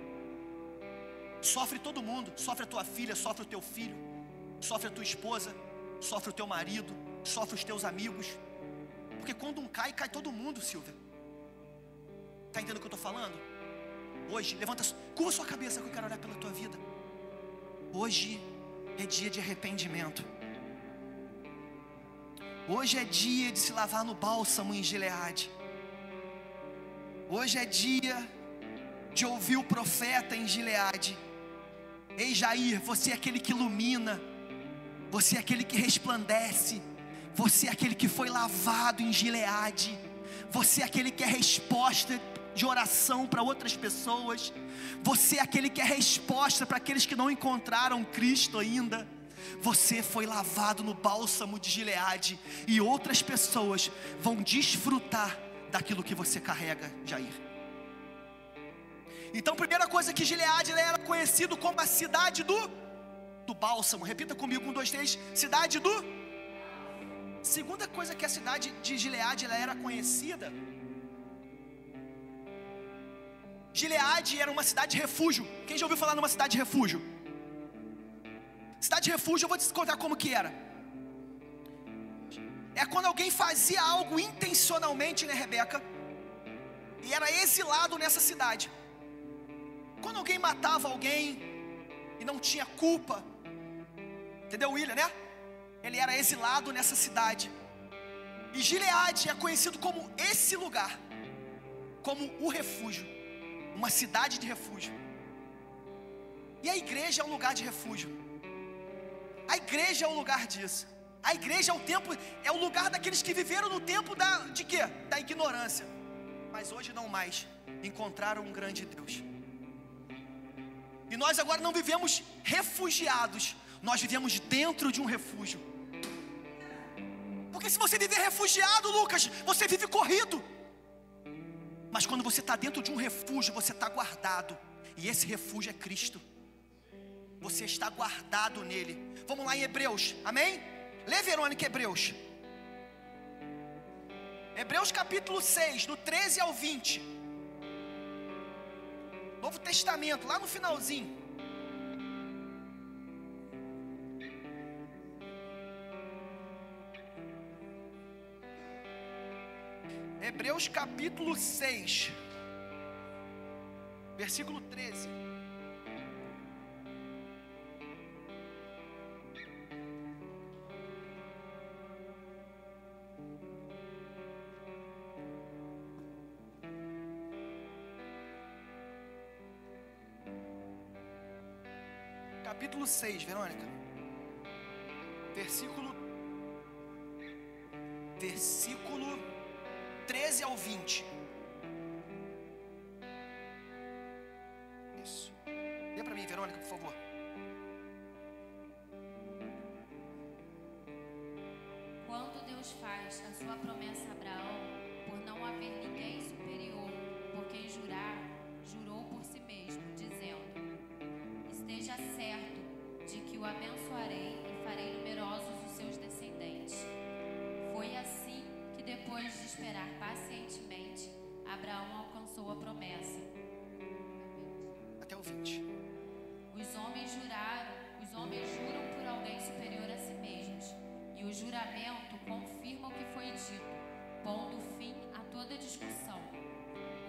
Sofre todo mundo, sofre a tua filha, sofre o teu filho, sofre a tua esposa, sofre o teu marido, sofre os teus amigos. Porque quando um cai, cai todo mundo, Silvia. Está entendendo o que eu estou falando? Hoje, curva sua cabeça que eu quero orar pela tua vida. Hoje é dia de arrependimento. Hoje é dia de se lavar no bálsamo em Gileade. Hoje é dia de ouvir o profeta em Gileade. Ei, Jair, você é aquele que ilumina, você é aquele que resplandece, você é aquele que foi lavado em Gileade, você é aquele que é resposta de oração para outras pessoas, você é aquele que é resposta para aqueles que não encontraram Cristo ainda. Você foi lavado no bálsamo de Gileade, e outras pessoas vão desfrutar daquilo que você carrega, Jair. Então, primeira coisa, que Gileade era conhecido como a cidade do bálsamo. Repita comigo, 1, 2, 3, cidade do. Segunda coisa que a cidade de Gileade ela era conhecida, Gileade era uma cidade de refúgio. Quem já ouviu falar numa cidade de refúgio? Cidade de refúgio, eu vou te contar como que era. É quando alguém fazia algo intencionalmente, né, Rebeca? E era exilado nessa cidade. Quando alguém matava alguém e não tinha culpa, entendeu, William, né? Ele era exilado nessa cidade. E Gileade é conhecido como esse lugar, como o refúgio, uma cidade de refúgio. E a igreja é um lugar de refúgio. A igreja é o lugar disso. A igreja é o lugar daqueles que viveram no tempo de quê? Da ignorância. Mas hoje não mais. Encontraram um grande Deus. E nós agora não vivemos refugiados. Nós vivemos dentro de um refúgio. Porque se você viver refugiado, Lucas, você vive corrido. Mas quando você está dentro de um refúgio, você está guardado. E esse refúgio é Cristo. Você está guardado nele. Vamos lá em Hebreus, amém? Lê, Verônica, Hebreus. Hebreus capítulo 6, do 13 ao 20. Novo Testamento, lá no finalzinho. Hebreus capítulo 6, versículo 13. Capítulo 6, Verônica. Versículo 13 ao 20. Isso. Lê para mim, Verônica, por favor. Quando Deus faz a sua promessa a Abraão, por não haver ninguém superior por quem jurar, jurou por si mesmo, dizendo: esteja certo de que o abençoarei e farei numerosos os seus descendentes. Foi assim que, depois de esperar pacientemente, Abraão alcançou a promessa. Até o 20. Os homens juram por alguém superior a si mesmos, e o juramento confirma o que foi dito, pondo fim a toda discussão.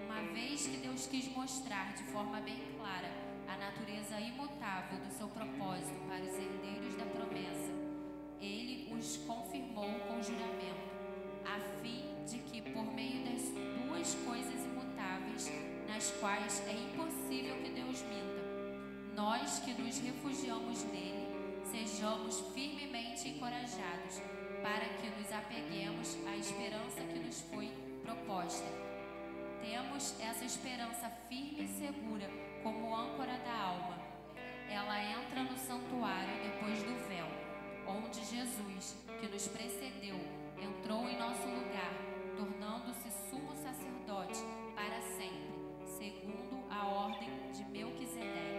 Uma vez que Deus quis mostrar de forma bem clara a natureza imutável do seu propósito para os herdeiros da promessa, ele os confirmou com juramento, a fim de que, por meio das duas coisas imutáveis, nas quais é impossível que Deus minta, nós que nos refugiamos nele, sejamos firmemente encorajados, para que nos apeguemos à esperança que nos foi proposta. Temos essa esperança firme e segura como âncora da alma. Ela entra no santuário depois do véu, onde Jesus, que nos precedeu, entrou em nosso lugar, tornando-se sumo sacerdote para sempre, segundo a ordem de Melquisedeque.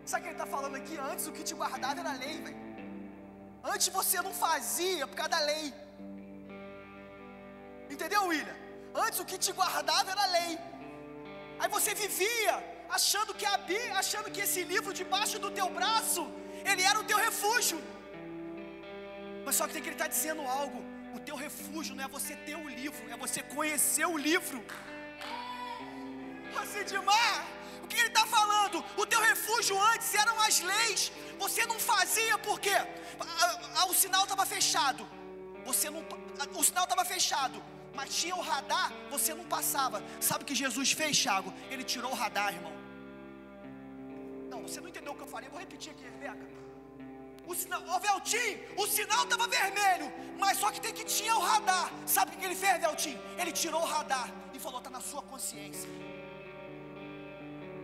Sabe o que ele está falando aqui? Antes o que te guardava era a lei, velho. Antes você não fazia por causa da lei. Entendeu, William? Antes o que te guardava era a lei. Aí você vivia achando que esse livro debaixo do teu braço, ele era o teu refúgio. Mas só que ele está dizendo algo. O teu refúgio não é você ter o livro, é você conhecer o livro. Sidmar, o que ele está falando? O teu refúgio antes eram as leis. Você não fazia por quê? O sinal estava fechado. O sinal estava fechado, mas tinha o radar, você não passava. Sabe o que Jesus fez, Thiago? Ele tirou o radar, irmão. Não, você não entendeu o que eu falei. Eu vou repetir aqui, Rebeca. O sinal estava vermelho, mas só que tinha o radar. Sabe o que ele fez, Veltinho? Ele tirou o radar e falou: está na sua consciência.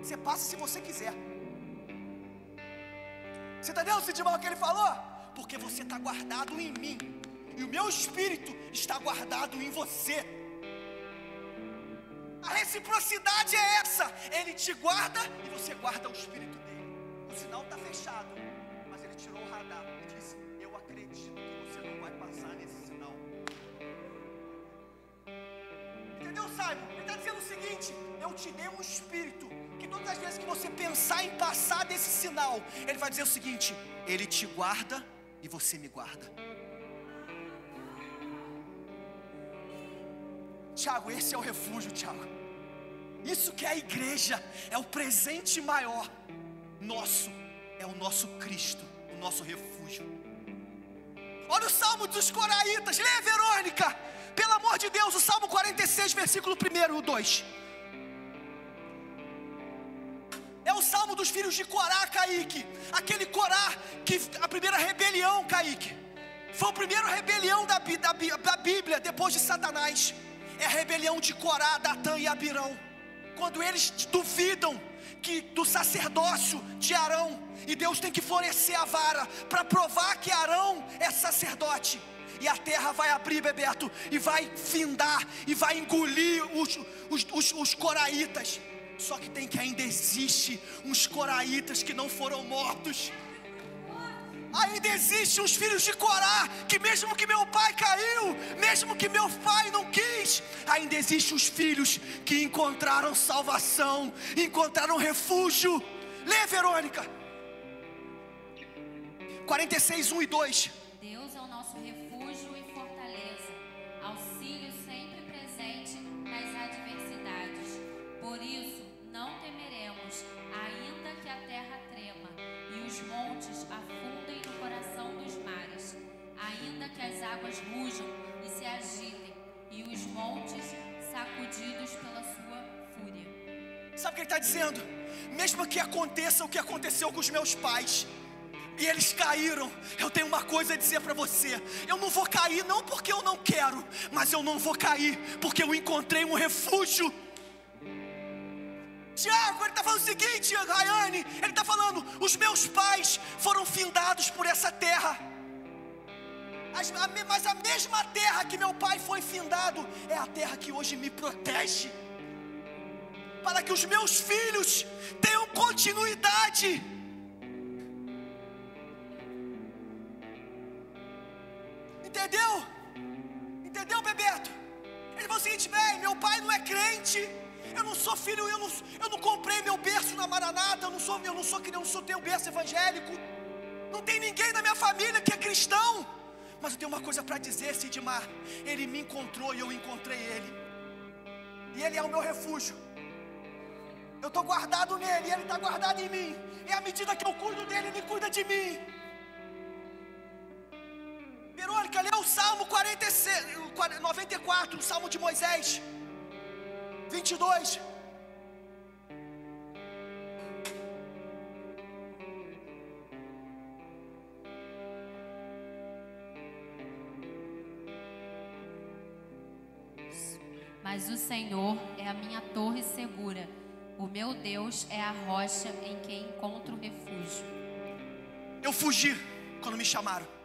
Você passa se você quiser. Você entendeu, Sidmar, o que ele falou? Porque você está guardado em mim, e o meu espírito está guardado em você. A reciprocidade é essa. Ele te guarda e você guarda o espírito dele. O sinal está fechado, mas ele tirou o radar e disse: eu acredito que você não vai passar nesse sinal. Entendeu, Simon? Ele está dizendo o seguinte: eu te dei um espírito que todas as vezes que você pensar em passar desse sinal, ele vai dizer o seguinte: ele te guarda e você me guarda. Tiago, esse é o refúgio, Tiago. Isso que é a igreja, é o presente maior nosso, é o nosso Cristo, o nosso refúgio. Olha o Salmo dos Coraitas, lê, Verônica, pelo amor de Deus, o Salmo 46, versículo 1 e 2. É o Salmo dos filhos de Corá, Kaique. Aquele Corá, que a primeira rebelião, Kaique, foi a primeira rebelião da Bíblia, depois de Satanás. É a rebelião de Corá, Datã e Abirão. Quando eles duvidam do sacerdócio de Arão, e Deus tem que florescer a vara para provar que Arão é sacerdote. E a terra vai abrir, Bebeto, e vai findar, e vai engolir os coraitas. Só que ainda existe uns coraitas que não foram mortos. Ainda existem os filhos de Corá, que mesmo que meu pai caiu, mesmo que meu pai não quis, ainda existem os filhos que encontraram salvação, encontraram refúgio. Lê, Verônica. 46, 1 e 2. Deus é o nosso refúgio e fortaleza, auxílio sempre presente nas adversidades. Por isso, não temeremos, ainda que a terra trema e os montes afundem no coração dos mares, ainda que as águas rujam e se agitem, e os montes sacudidos pela sua fúria. Sabe o que ele está dizendo? Mesmo que aconteça o que aconteceu com os meus pais, e eles caíram, eu tenho uma coisa a dizer para você: eu não vou cair não porque eu não quero, mas eu não vou cair porque eu encontrei um refúgio. Tiago, ele está falando o seguinte, Rayane, ele está falando: os meus pais foram findados por essa terra, mas a mesma terra que meu pai foi findado é a terra que hoje me protege, para que os meus filhos tenham continuidade. Entendeu? Entendeu, Bebeto? Ele falou o seguinte: bem, meu pai não é crente, eu não sou filho, eu não comprei meu berço na Maranata, eu não sou tenho berço evangélico, não tem ninguém na minha família que é cristão, mas eu tenho uma coisa para dizer, Sidmar: ele me encontrou e eu encontrei ele, e ele é o meu refúgio. Eu estou guardado nele e ele está guardado em mim, e à medida que eu cuido dele, ele cuida de mim. Verônica, lê o Salmo 94, o Salmo de Moisés 22. Mas o Senhor é a minha torre segura, o meu Deus é a rocha em quem encontro refúgio. Eu fugi quando me chamaram.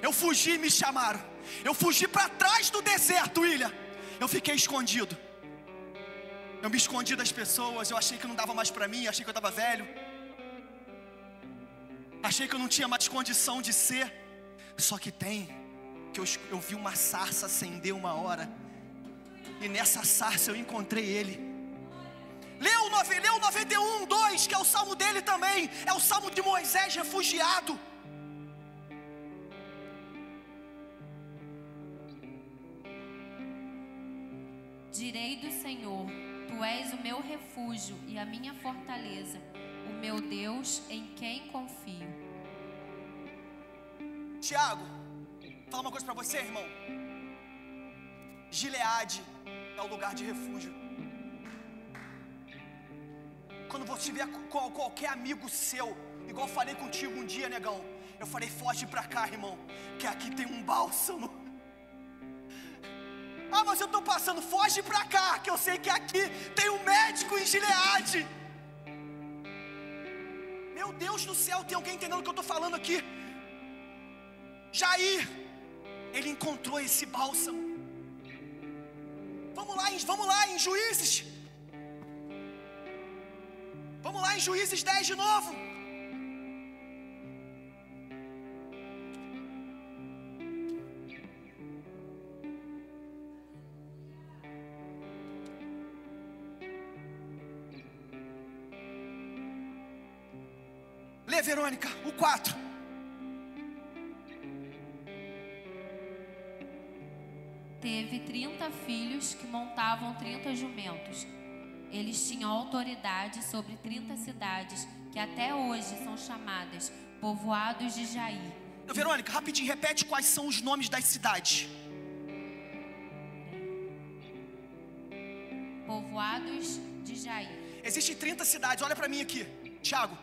Eu fugi e me chamaram. Eu fugi para trás do deserto, William. Eu fiquei escondido. Eu me escondi das pessoas. Eu achei que não dava mais para mim. Achei que eu estava velho. Achei que eu não tinha mais condição de ser. Só que tem. Que eu vi uma sarça acender uma hora. E nessa sarça eu encontrei ele. Lê o 91:2, que é o salmo dele também. É o salmo de Moisés refugiado. Direi do Senhor: tu és o meu refúgio e a minha fortaleza, o meu Deus em quem confio. Tiago, vou falar uma coisa para você, irmão. Gileade é o lugar de refúgio. Quando você tiver qualquer amigo seu, igual eu falei contigo um dia, negão, eu falei: foge pra cá, irmão, que aqui tem um bálsamo. Ah, mas eu estou passando, foge pra cá, que eu sei que aqui tem um médico em Gileade. Meu Deus do céu, tem alguém entendendo o que eu estou falando aqui? Jair, ele encontrou esse bálsamo. Vamos lá em Juízes. Vamos lá em Juízes 10 de novo. Lê, Verônica, o 4. Teve 30 filhos que montavam 30 jumentos. Eles tinham autoridade sobre 30 cidades, que até hoje são chamadas povoados de Jair. Verônica, rapidinho, repete quais são os nomes das cidades. Povoados de Jair. Existem 30 cidades, olha para mim aqui, Tiago,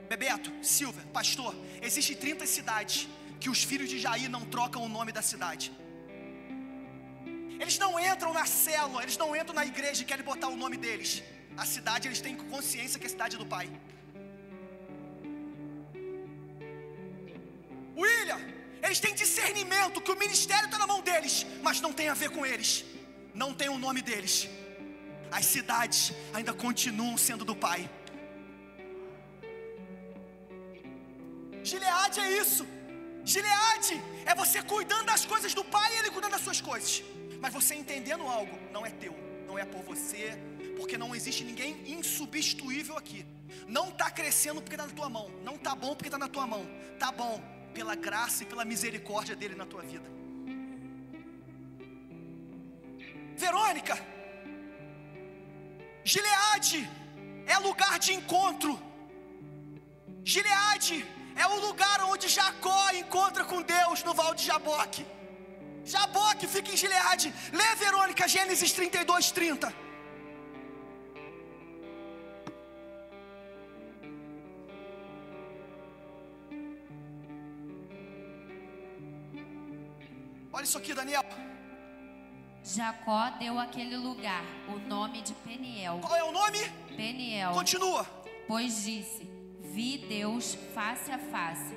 Bebeto, Silva, pastor. Existem 30 cidades que os filhos de Jair não trocam o nome da cidade. Eles não entram na célula, eles não entram na igreja e querem botar o nome deles. A cidade, eles têm consciência que é a cidade do Pai. William, eles têm discernimento que o ministério está na mão deles, mas não tem a ver com eles. Não tem o nome deles. As cidades ainda continuam sendo do Pai. Gileade é isso. Gileade é você cuidando das coisas do Pai e Ele cuidando das suas coisas. Mas você entendendo algo, não é teu, não é por você, porque não existe ninguém insubstituível aqui. Não está crescendo porque está na tua mão, não está bom porque está na tua mão. Está bom pela graça e pela misericórdia dele na tua vida. Verônica, Gileade é lugar de encontro. Gileade é o lugar onde Jacó encontra com Deus no Val de Jaboque. Jaboque fica em Gileade. Lê, Verônica, Gênesis 32:30. Olha isso aqui, Daniel. Jacó deu àquele lugar o nome de Peniel. Qual é o nome? Peniel. Continua. Pois disse: vi Deus face a face.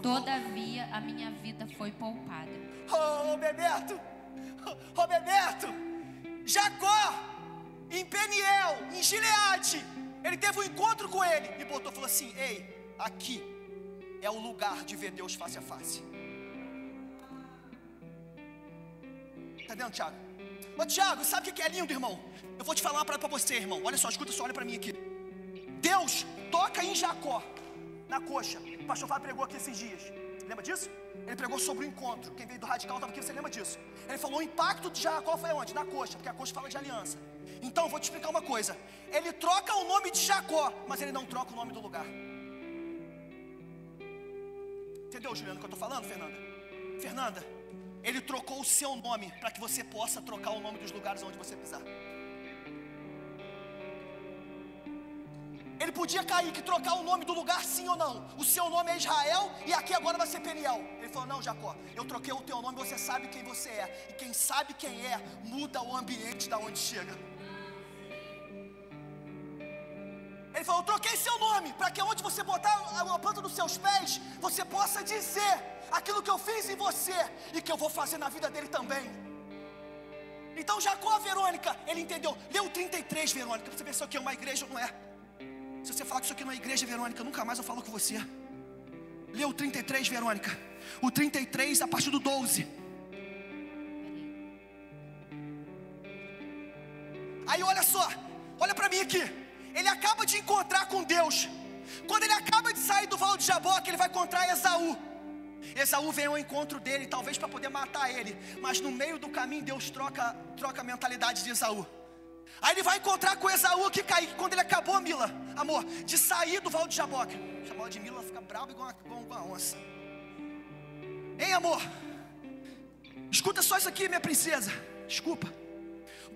Todavia a minha vida foi poupada. Oh, Bebeto. Oh, Bebeto. Jacó, em Peniel, em Gileade, ele teve um encontro com ele e botou, falou assim: ei, aqui é o lugar de ver Deus face a face. Tá vendo, Tiago? Ô, Tiago, sabe o que é lindo, irmão? Eu vou te falar uma parada pra você, irmão. Olha só, escuta só, olha pra mim aqui. Deus toca em Jacó, na coxa. O pastor Fábio pregou aqui esses dias. Lembra disso? Ele pregou sobre o encontro. Quem veio do Radical estava aqui, você lembra disso? Ele falou: o impacto de Jacó foi onde? Na coxa, porque a coxa fala de aliança. Então, vou te explicar uma coisa. Ele troca o nome de Jacó, mas ele não troca o nome do lugar. Entendeu, Juliano, o que eu estou falando, Fernanda? Fernanda, ele trocou o seu nome para que você possa trocar o nome dos lugares onde você pisar. Ele podia cair, que trocar o nome do lugar sim ou não. O seu nome é Israel e aqui agora vai ser Peniel. Ele falou: não, Jacó, eu troquei o teu nome, você sabe quem você é. E quem sabe quem é, muda o ambiente da onde chega. Ele falou: eu troquei seu nome, para que onde você botar a planta dos seus pés, você possa dizer aquilo que eu fiz em você e que eu vou fazer na vida dele também. Então Jacó, Verônica, ele entendeu. Leu 33, Verônica, pra você ver se isso aqui é uma igreja ou não é. Se você falar que isso aqui não é igreja, Verônica, nunca mais eu falo com você. Leu 33, Verônica. O 33 a partir do 12. Aí olha só, olha pra mim aqui. Ele acaba de encontrar com Deus. Quando ele acaba de sair do Val de Jaboque, ele vai encontrar Esaú. Esaú vem ao encontro dele, talvez para poder matar ele. Mas no meio do caminho Deus troca a mentalidade de Esaú. Aí ele vai encontrar com Esaú que caiu. Quando ele acabou, Mila, amor, de sair do Val de Jaboque. Chamou de Mila, fica brava igual uma onça. Hein, amor? Escuta só isso aqui, minha princesa. Desculpa.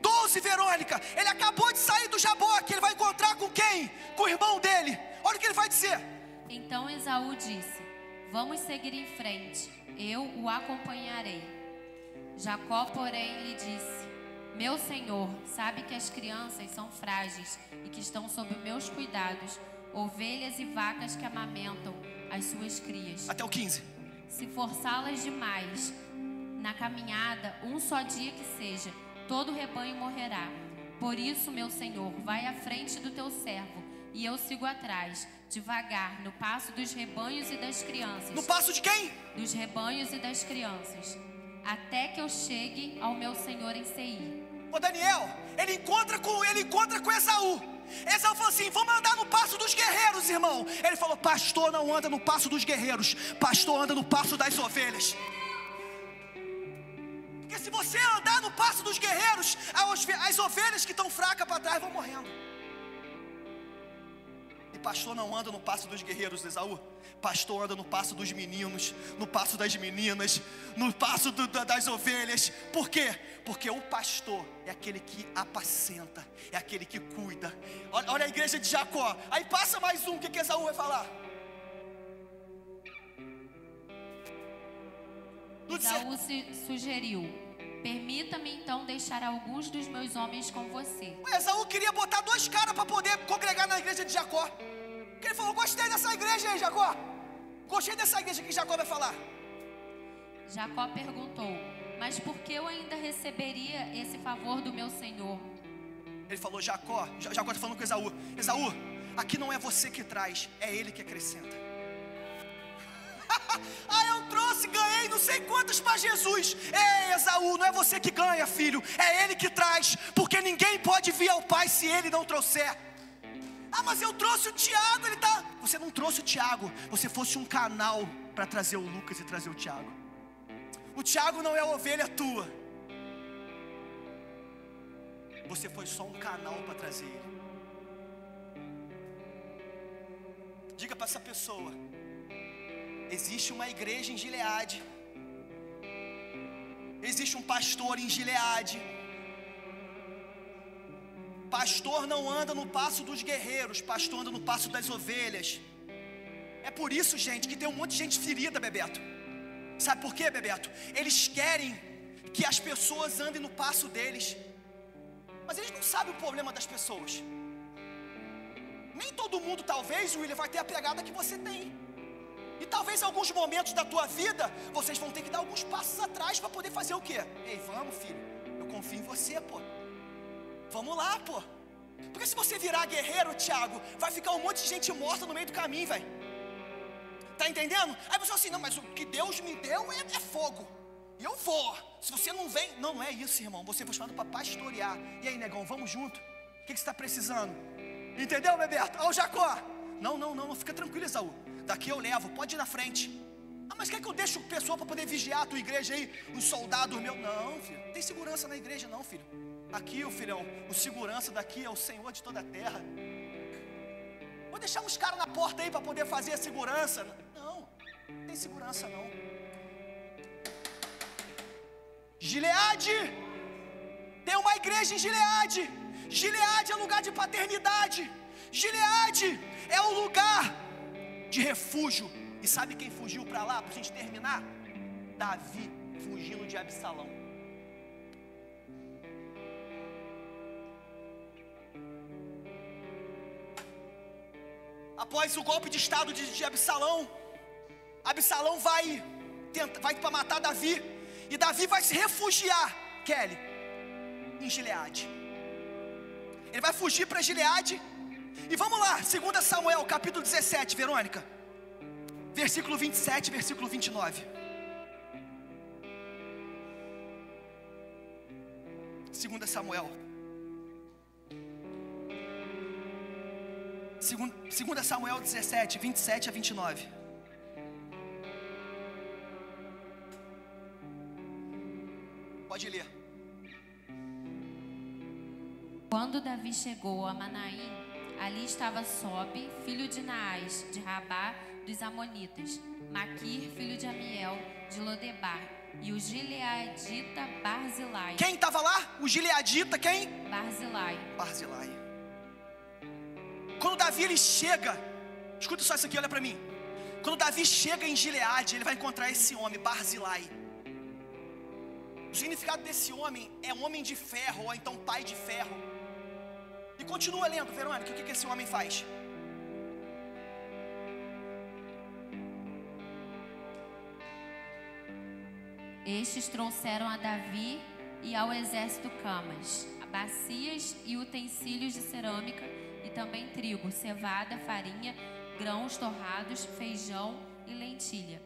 12, Verônica. Ele acabou de sair do Jaboque. Ele vai encontrar com quem? Com o irmão dele. Olha o que ele vai dizer. Então Esaú disse: vamos seguir em frente, eu o acompanharei. Jacó, porém, lhe disse: meu senhor sabe que as crianças são frágeis e que estão sob meus cuidados, ovelhas e vacas que amamentam as suas crias. Até o 15. Se forçá-las demais na caminhada, um só dia que seja, todo o rebanho morrerá. Por isso, meu senhor, vai à frente do teu servo, e eu sigo atrás, devagar, no passo dos rebanhos e das crianças. No passo de quem? Dos rebanhos e das crianças, até que eu chegue ao meu senhor em Seir. Ô Daniel, ele encontra com Esaú. Esaú falou assim: vamos andar no passo dos guerreiros, irmão. Ele falou: pastor não anda no passo dos guerreiros, pastor anda no passo das ovelhas. Porque se você andar no passo dos guerreiros, as ovelhas que estão fracas para trás vão morrendo. E pastor não anda no passo dos guerreiros, Esaú. Pastor anda no passo dos meninos, no passo das meninas, no passo das ovelhas. Por quê? Porque o pastor é aquele que apacenta, é aquele que cuida. Olha a igreja de Jacó. Aí passa mais um, o que Esaú vai falar? Esaú se sugeriu: permita-me então deixar alguns dos meus homens com você. O Esaú queria botar 2 caras para poder congregar na igreja de Jacó. Porque ele falou: gostei dessa igreja aí, Jacó. Gostei dessa igreja que Jacó vai falar. Jacó perguntou: mas por que eu ainda receberia esse favor do meu senhor? Ele falou: Jacó está falando com Esaú: Esaú, aqui não é você que traz, é ele que acrescenta. Eu trouxe, ganhei não sei quantos para Jesus. Ei, Esaú, não é você que ganha, filho, é ele que traz. Porque ninguém pode vir ao Pai se ele não trouxer. Mas eu trouxe o Tiago, ele tá... Você não trouxe o Tiago, você fosse um canal para trazer o Lucas e trazer o Tiago. O Tiago não é a ovelha tua. Você foi só um canal para trazer ele. Diga para essa pessoa: existe uma igreja em Gileade, existe um pastor em Gileade. Pastor não anda no passo dos guerreiros, pastor anda no passo das ovelhas. É por isso, gente, que tem um monte de gente ferida, Bebeto. Sabe por quê, Bebeto? Eles querem que as pessoas andem no passo deles, mas eles não sabem o problema das pessoas. Nem todo mundo, talvez, William, vai ter a pegada que você tem. E talvez em alguns momentos da tua vida, vocês vão ter que dar alguns passos atrás para poder fazer o quê? Ei, vamos, filho, eu confio em você, pô. Vamos lá, pô. Porque se você virar guerreiro, Thiago, vai ficar um monte de gente morta no meio do caminho, velho. Tá entendendo? Aí você fala assim: não, mas o que Deus me deu é fogo. E eu vou. Se você não vem, não é isso, irmão. Você foi chamado para pastorear. E aí, negão, vamos junto? O que você está precisando? Entendeu, Bebeto? Ó, o Jacó. Não, fica tranquilo, Esaú. Daqui eu levo, pode ir na frente. Ah, mas quer que eu deixe o pessoal para poder vigiar a tua igreja aí? Os soldados meus? Não, filho, não tem segurança na igreja não, filho. Aqui, o filhão, o segurança daqui é o Senhor de toda a terra. Vou deixar uns caras na porta aí para poder fazer a segurança. Não tem segurança não. Gileade, tem uma igreja em Gileade. Gileade é lugar de paternidade. Gileade é um lugar de refúgio. E sabe quem fugiu para lá, para a gente terminar? Davi, fugindo de Absalão. Após o golpe de estado de Absalão, Absalão vai para matar Davi. E Davi vai se refugiar, Kelly, em Gileade. Ele vai fugir para Gileade. E vamos lá, 2 Samuel, capítulo 17, Verônica. Versículo 27, versículo 29. 2 Samuel. 2 Samuel 17, 27 a 29. Pode ler. Quando Davi chegou a Manaim, ali estava Sobe, filho de Naás, de Rabá dos Amonitas, Maquir, filho de Amiel, de Lodebar, e o gileadita Barzilai. Quem estava lá? O gileadita, quem? Barzilai. Quando Davi ele chega, escuta só isso aqui, olha para mim. Quando Davi chega em Gileade, ele vai encontrar esse homem, Barzilai. O significado desse homem é homem de ferro, ou então pai de ferro. E continua lendo, Verônica, o que esse homem faz? Estes trouxeram a Davi e ao exército camas, bacias e utensílios de cerâmica, e também trigo, cevada, farinha, grãos torrados, feijão e lentilha,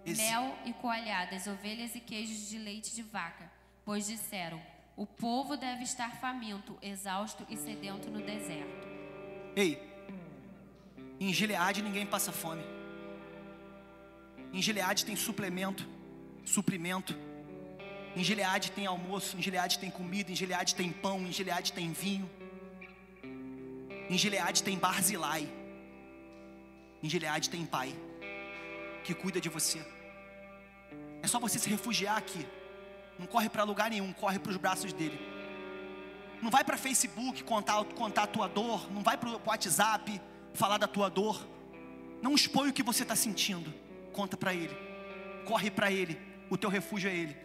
mel e coalhadas, ovelhas e queijos de leite de vaca, pois disseram: o povo deve estar faminto, exausto e sedento no deserto. Ei, em Gileade ninguém passa fome. Em Gileade tem suprimento. Em Gileade tem almoço, em Gileade tem comida, em Gileade tem pão, em Gileade tem vinho. Em Gileade tem Barzilai. Em Gileade tem pai que cuida de você. É só você se refugiar aqui. Não corre para lugar nenhum, corre para os braços dele. Não vai para Facebook contar a tua dor. Não vai para o WhatsApp falar da tua dor. Não expõe o que você está sentindo. Conta para ele. Corre para ele. O teu refúgio é ele.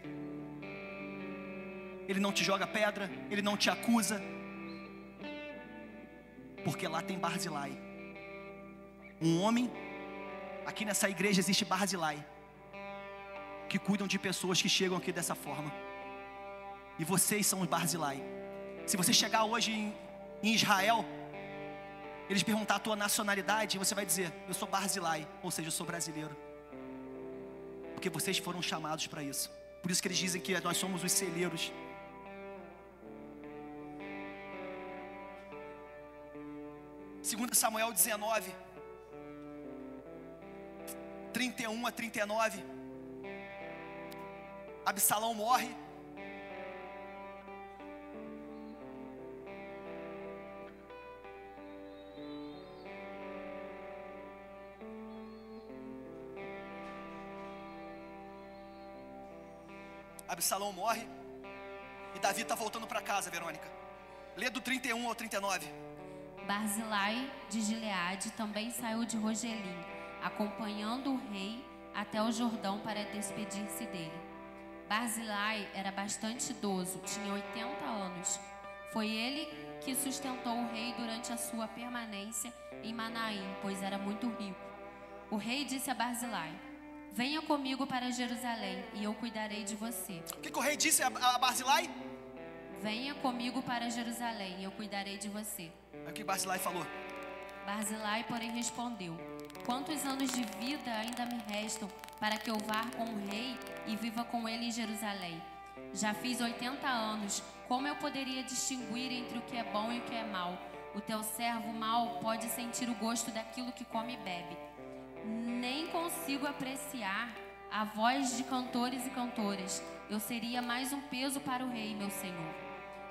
Ele não te joga pedra, ele não te acusa, porque lá tem Barzilai. Um homem, aqui nessa igreja existe Barzilai, que cuidam de pessoas que chegam aqui dessa forma. E vocês são os Barzilai. Se você chegar hoje em Israel, eles perguntar a tua nacionalidade, você vai dizer: eu sou Barzilai, ou seja, eu sou brasileiro. Porque vocês foram chamados para isso. Por isso que eles dizem que nós somos os celeiros. Segundo Samuel 19, 31 a 39. Absalão morre. Absalão morre e Davi está voltando para casa, Verônica. Lê do 31 ao 39. Barzilai de Gileade também saiu de Rogelim, acompanhando o rei até o Jordão para despedir-se dele. Barzilai era bastante idoso, tinha 80 anos. Foi ele que sustentou o rei durante a sua permanência em Manaim, pois era muito rico. O rei disse a Barzilai: venha comigo para Jerusalém e eu cuidarei de você. O que o rei disse a Barzilai? Venha comigo para Jerusalém e eu cuidarei de você. É o que Barzilai falou. Barzilai, porém, respondeu: quantos anos de vida ainda me restam para que eu vá com o rei e viva com ele em Jerusalém? Já fiz 80 anos, como eu poderia distinguir entre o que é bom e o que é mal? O teu servo mau pode sentir o gosto daquilo que come e bebe. Nem consigo apreciar a voz de cantores e cantoras. Eu seria mais um peso para o rei, meu senhor.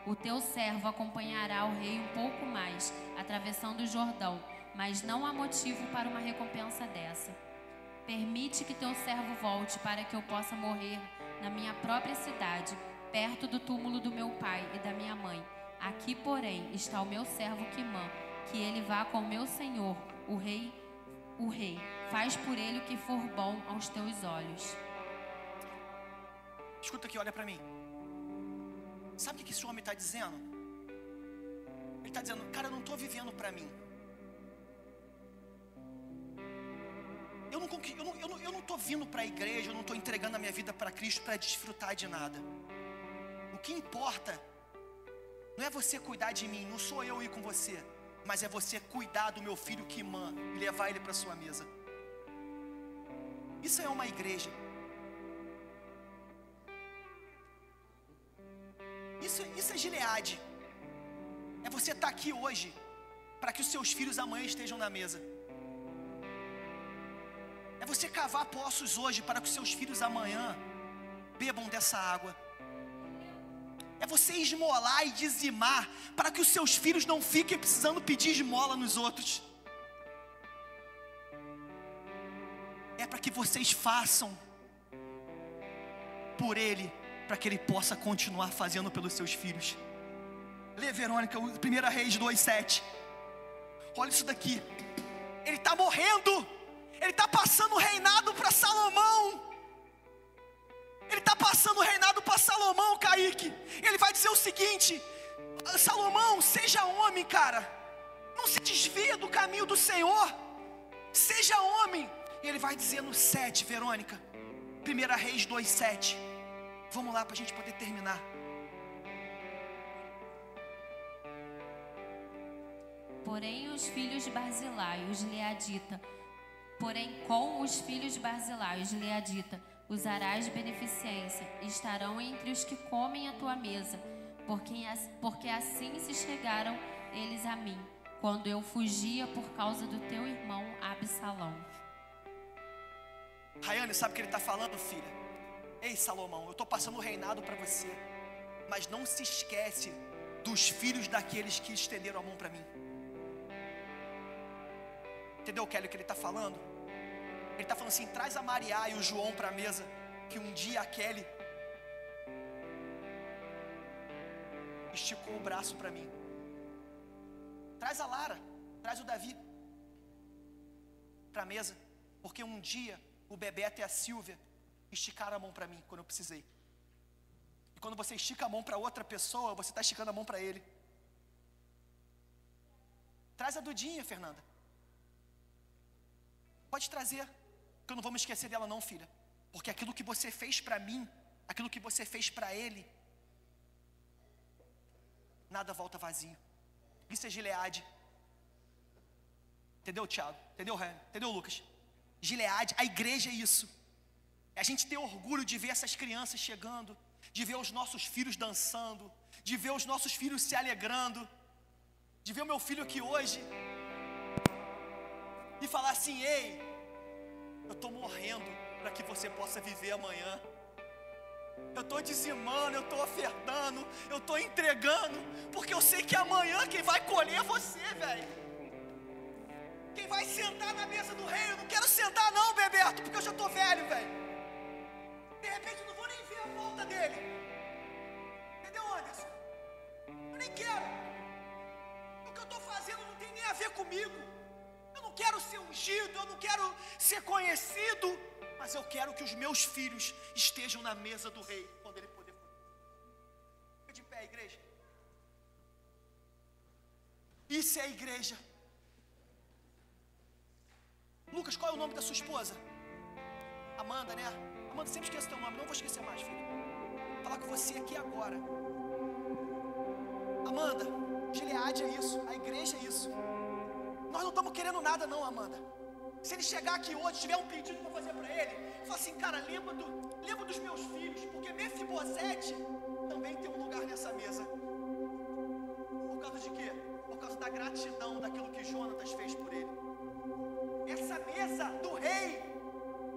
O teu servo acompanhará o rei um pouco mais, atravessando o Jordão, mas não há motivo para uma recompensa dessa. Permite que teu servo volte para que eu possa morrer na minha própria cidade, perto do túmulo do meu pai e da minha mãe. Aqui, porém, está o meu servo Quimã, que ele vá com meu senhor, o rei. Faz por ele o que for bom aos teus olhos. Escuta aqui, olha para mim. Sabe o que esse homem está dizendo? Ele está dizendo: cara, eu não estou vivendo para mim. Eu não estou vindo para a igreja, eu não estou entregando a minha vida para Cristo para desfrutar de nada. O que importa não é você cuidar de mim, não sou eu ir com você, mas é você cuidar do meu filho Quimã e levar ele para a sua mesa. Isso é uma igreja. Isso é Gileade. É você estar aqui hoje para que os seus filhos amanhã estejam na mesa. É você cavar poços hoje para que os seus filhos amanhã bebam dessa água. É você esmolar e dizimar para que os seus filhos não fiquem precisando pedir esmola nos outros. É para que vocês façam por ele, para que ele possa continuar fazendo pelos seus filhos. Lê, Verônica, 1 Reis 2:7. Olha isso daqui. Ele está morrendo. Ele está passando o reinado para Salomão. Ele está passando o reinado para Salomão, Kaique. Ele vai dizer o seguinte: Salomão, seja homem, cara. Não se desvia do caminho do Senhor. Seja homem. E ele vai dizer no 7, Verônica, 1 Reis 2:7. Vamos lá para a gente poder terminar. Porém, os filhos de Barzilai, os Leadita, usarás beneficência, e estarão entre os que comem a tua mesa, porque assim se chegaram eles a mim, quando eu fugia por causa do teu irmão Absalão. Rayane, sabe o que ele está falando, filha? Ei, Salomão, eu estou passando o reinado para você, mas não se esquece dos filhos daqueles que estenderam a mão para mim. Entendeu, Kelly, o que ele está falando? Ele está falando assim: traz a Mariá e o João para a mesa, que um dia a Kelly esticou o braço para mim. Traz a Lara, traz o Davi para a mesa, porque um dia o Bebeto e a Silvia esticaram a mão para mim quando eu precisei. E quando você estica a mão para outra pessoa, você está esticando a mão para ele. Traz a Dudinha, Fernanda. Pode trazer, que eu não vou me esquecer dela não, filha. Porque aquilo que você fez para mim, aquilo que você fez para ele, nada volta vazio. Isso é Gileade. Entendeu, Thiago? Entendeu, Ryan? Entendeu, Lucas? Gileade, a igreja é isso. É a gente ter orgulho de ver essas crianças chegando, de ver os nossos filhos dançando, de ver os nossos filhos se alegrando, de ver o meu filho aqui hoje e falar assim: ei, eu estou morrendo para que você possa viver amanhã. Eu estou dizimando, eu estou ofertando, eu estou entregando, porque eu sei que amanhã quem vai colher é você, velho. Quem vai sentar na mesa do rei, eu não quero sentar não, Bebeto, porque eu já estou velho, velho. De repente eu não vou nem ver a volta casa dele. Entendeu, Anderson? Eu nem quero. O que eu estou fazendo não tem nem a ver comigo. Eu não quero ser ungido, eu não quero ser conhecido, mas eu quero que os meus filhos estejam na mesa do rei quando ele puder. Fica de pé, igreja. Isso é a igreja. Lucas, qual é o nome da sua esposa? Amanda, né? Amanda, sempre esqueça teu nome, não vou esquecer mais, filho. Vou falar com você aqui agora. Amanda, Gileade é isso, a igreja é isso. Nós não estamos querendo nada não, Amanda. Se ele chegar aqui hoje, tiver um pedido para fazer para ele, fala assim, cara, lembra dos meus filhos, porque Mefibosete também tem um lugar nessa mesa. Por causa de quê? Por causa da gratidão daquilo que Jonatas fez por ele. Essa mesa do rei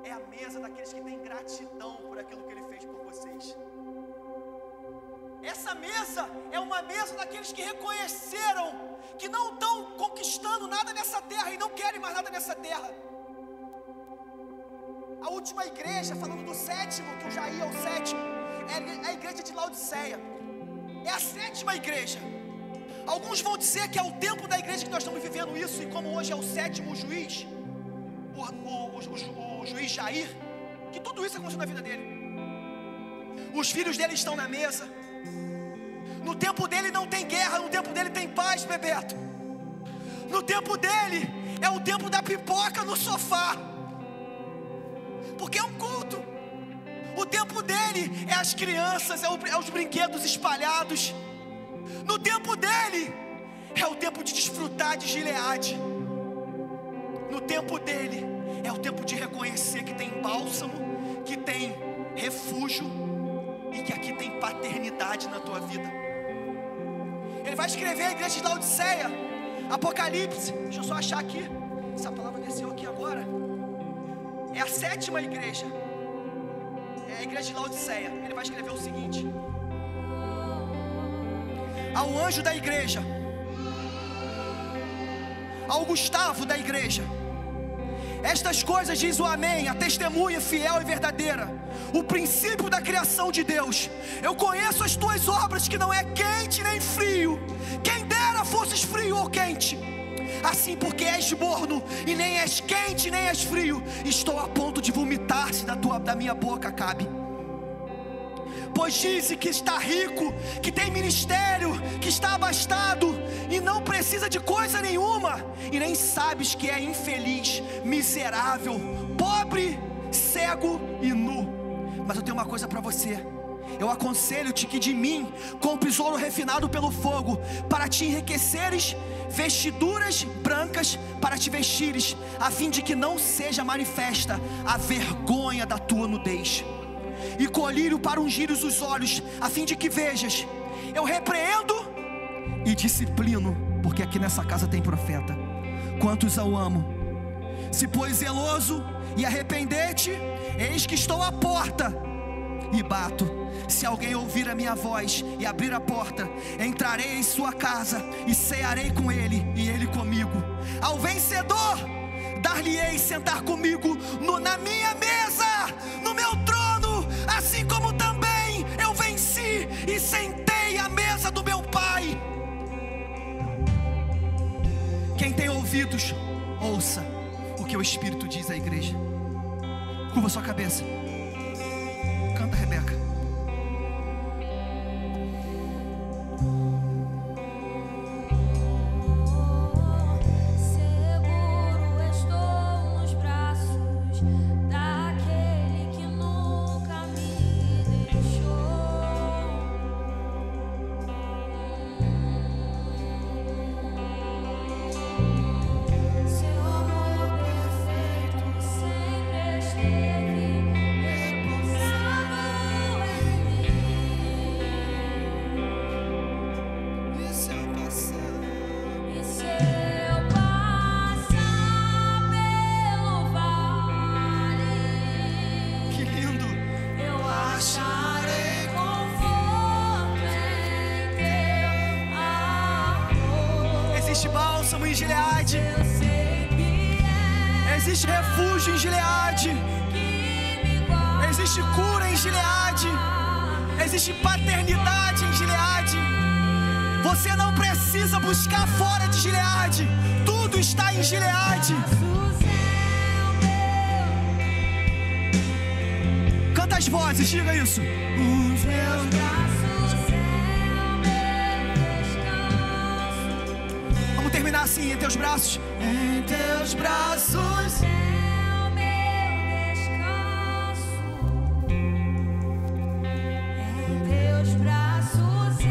é a mesa daqueles que têm gratidão por aquilo que ele fez por vocês. Essa mesa é uma mesa daqueles que reconheceram que não estão conquistando nada nessa terra e não querem mais nada nessa terra. A última igreja, falando do sétimo, que o Jair é o sétimo, é a igreja de Laodiceia. É a sétima igreja. Alguns vão dizer que é o tempo da igreja que nós estamos vivendo isso, e como hoje é o sétimo juiz, o juiz Jair, que tudo isso aconteceu na vida dele. Os filhos dele estão na mesa. No tempo dele não tem guerra, no tempo dele tem paz, Bebeto. No tempo dele é o tempo da pipoca no sofá, porque é um culto. O tempo dele é as crianças, é os brinquedos espalhados. No tempo dele é o tempo de desfrutar de Gileade. No tempo dele é o tempo de reconhecer que tem bálsamo, que tem refúgio e que aqui tem paternidade na tua vida. Ele vai escrever a igreja de Laodiceia, Apocalipse. Deixa eu só achar aqui. Essa palavra desceu aqui agora. É a sétima igreja. É a igreja de Laodiceia. Ele vai escrever o seguinte: ao anjo da igreja, ao Gustavo da igreja, estas coisas diz o Amém, a testemunha fiel e verdadeira, o princípio da criação de Deus. Eu conheço as tuas obras, que não é quente nem frio. Quem dera fosses frio ou quente. Assim, porque és morno e nem és quente nem és frio, estou a ponto de vomitar-se da minha boca, Acabe. Pois diz que está rico, que tem ministério, que está abastado e não precisa de coisa nenhuma, e nem sabes que é infeliz, miserável, pobre, cego e nu. Mas eu tenho uma coisa para você. Eu aconselho-te que de mim compres ouro refinado pelo fogo, para te enriqueceres, vestiduras brancas para te vestires, a fim de que não seja manifesta a vergonha da tua nudez, e colírio para ungires os olhos, a fim de que vejas. Eu repreendo e disciplino, porque aqui nessa casa tem profeta. Quantos eu amo? Se pois zeloso e arrepender-te, eis que estou à porta e bato. Se alguém ouvir a minha voz e abrir a porta, entrarei em sua casa e cearei com ele e ele comigo. Ao vencedor dar-lhe-ei sentar comigo na minha mesa, no meu trono, assim como também eu venci e sentei à mesa do meu Pai. Quem tem ouvidos, ouça o que o Espírito diz à igreja. Curva sua cabeça. Canta, Rebeca. Existe bálsamo em Gileade, existe refúgio em Gileade, existe cura em Gileade. existe paternidade em Gileade. Você não precisa buscar fora de Gileade. Tudo está em Gileade. Canta as vozes, diga isso. Os meus braços é o meu descanso. Vamos terminar assim, em teus braços. Em teus braços é o meu descanso. Em teus braços é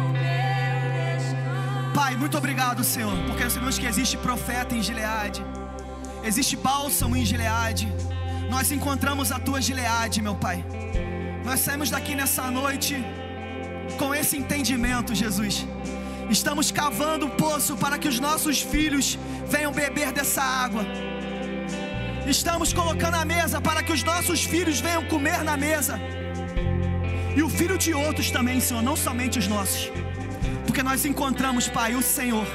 o meu descanso. Pai, muito obrigado, Senhor, porque nós sabemos que existe profeta em Gileade. Existe bálsamo em Gileade. Nós encontramos a tua Gileade, meu Pai. Nós saímos daqui nessa noite com esse entendimento, Jesus. Estamos cavando um poço para que os nossos filhos venham beber dessa água. Estamos colocando a mesa para que os nossos filhos venham comer na mesa. E o filho de outros também, Senhor, não somente os nossos. Porque nós encontramos, Pai, o Senhor,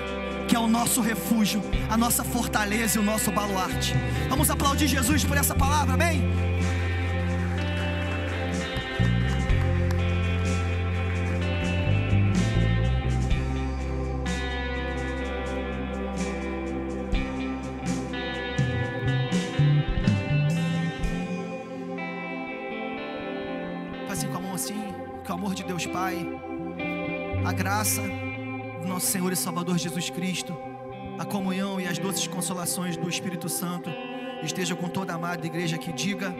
que é o nosso refúgio, a nossa fortaleza e o nosso baluarte. Vamos aplaudir Jesus por essa palavra, amém? Faz com a mão assim, que o amor de Deus Pai, a graça do nosso Senhor e Salvador Jesus Cristo, a comunhão e as doces consolações do Espírito Santo esteja com toda a amada igreja que diga.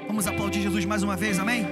Vamos aplaudir Jesus mais uma vez, amém?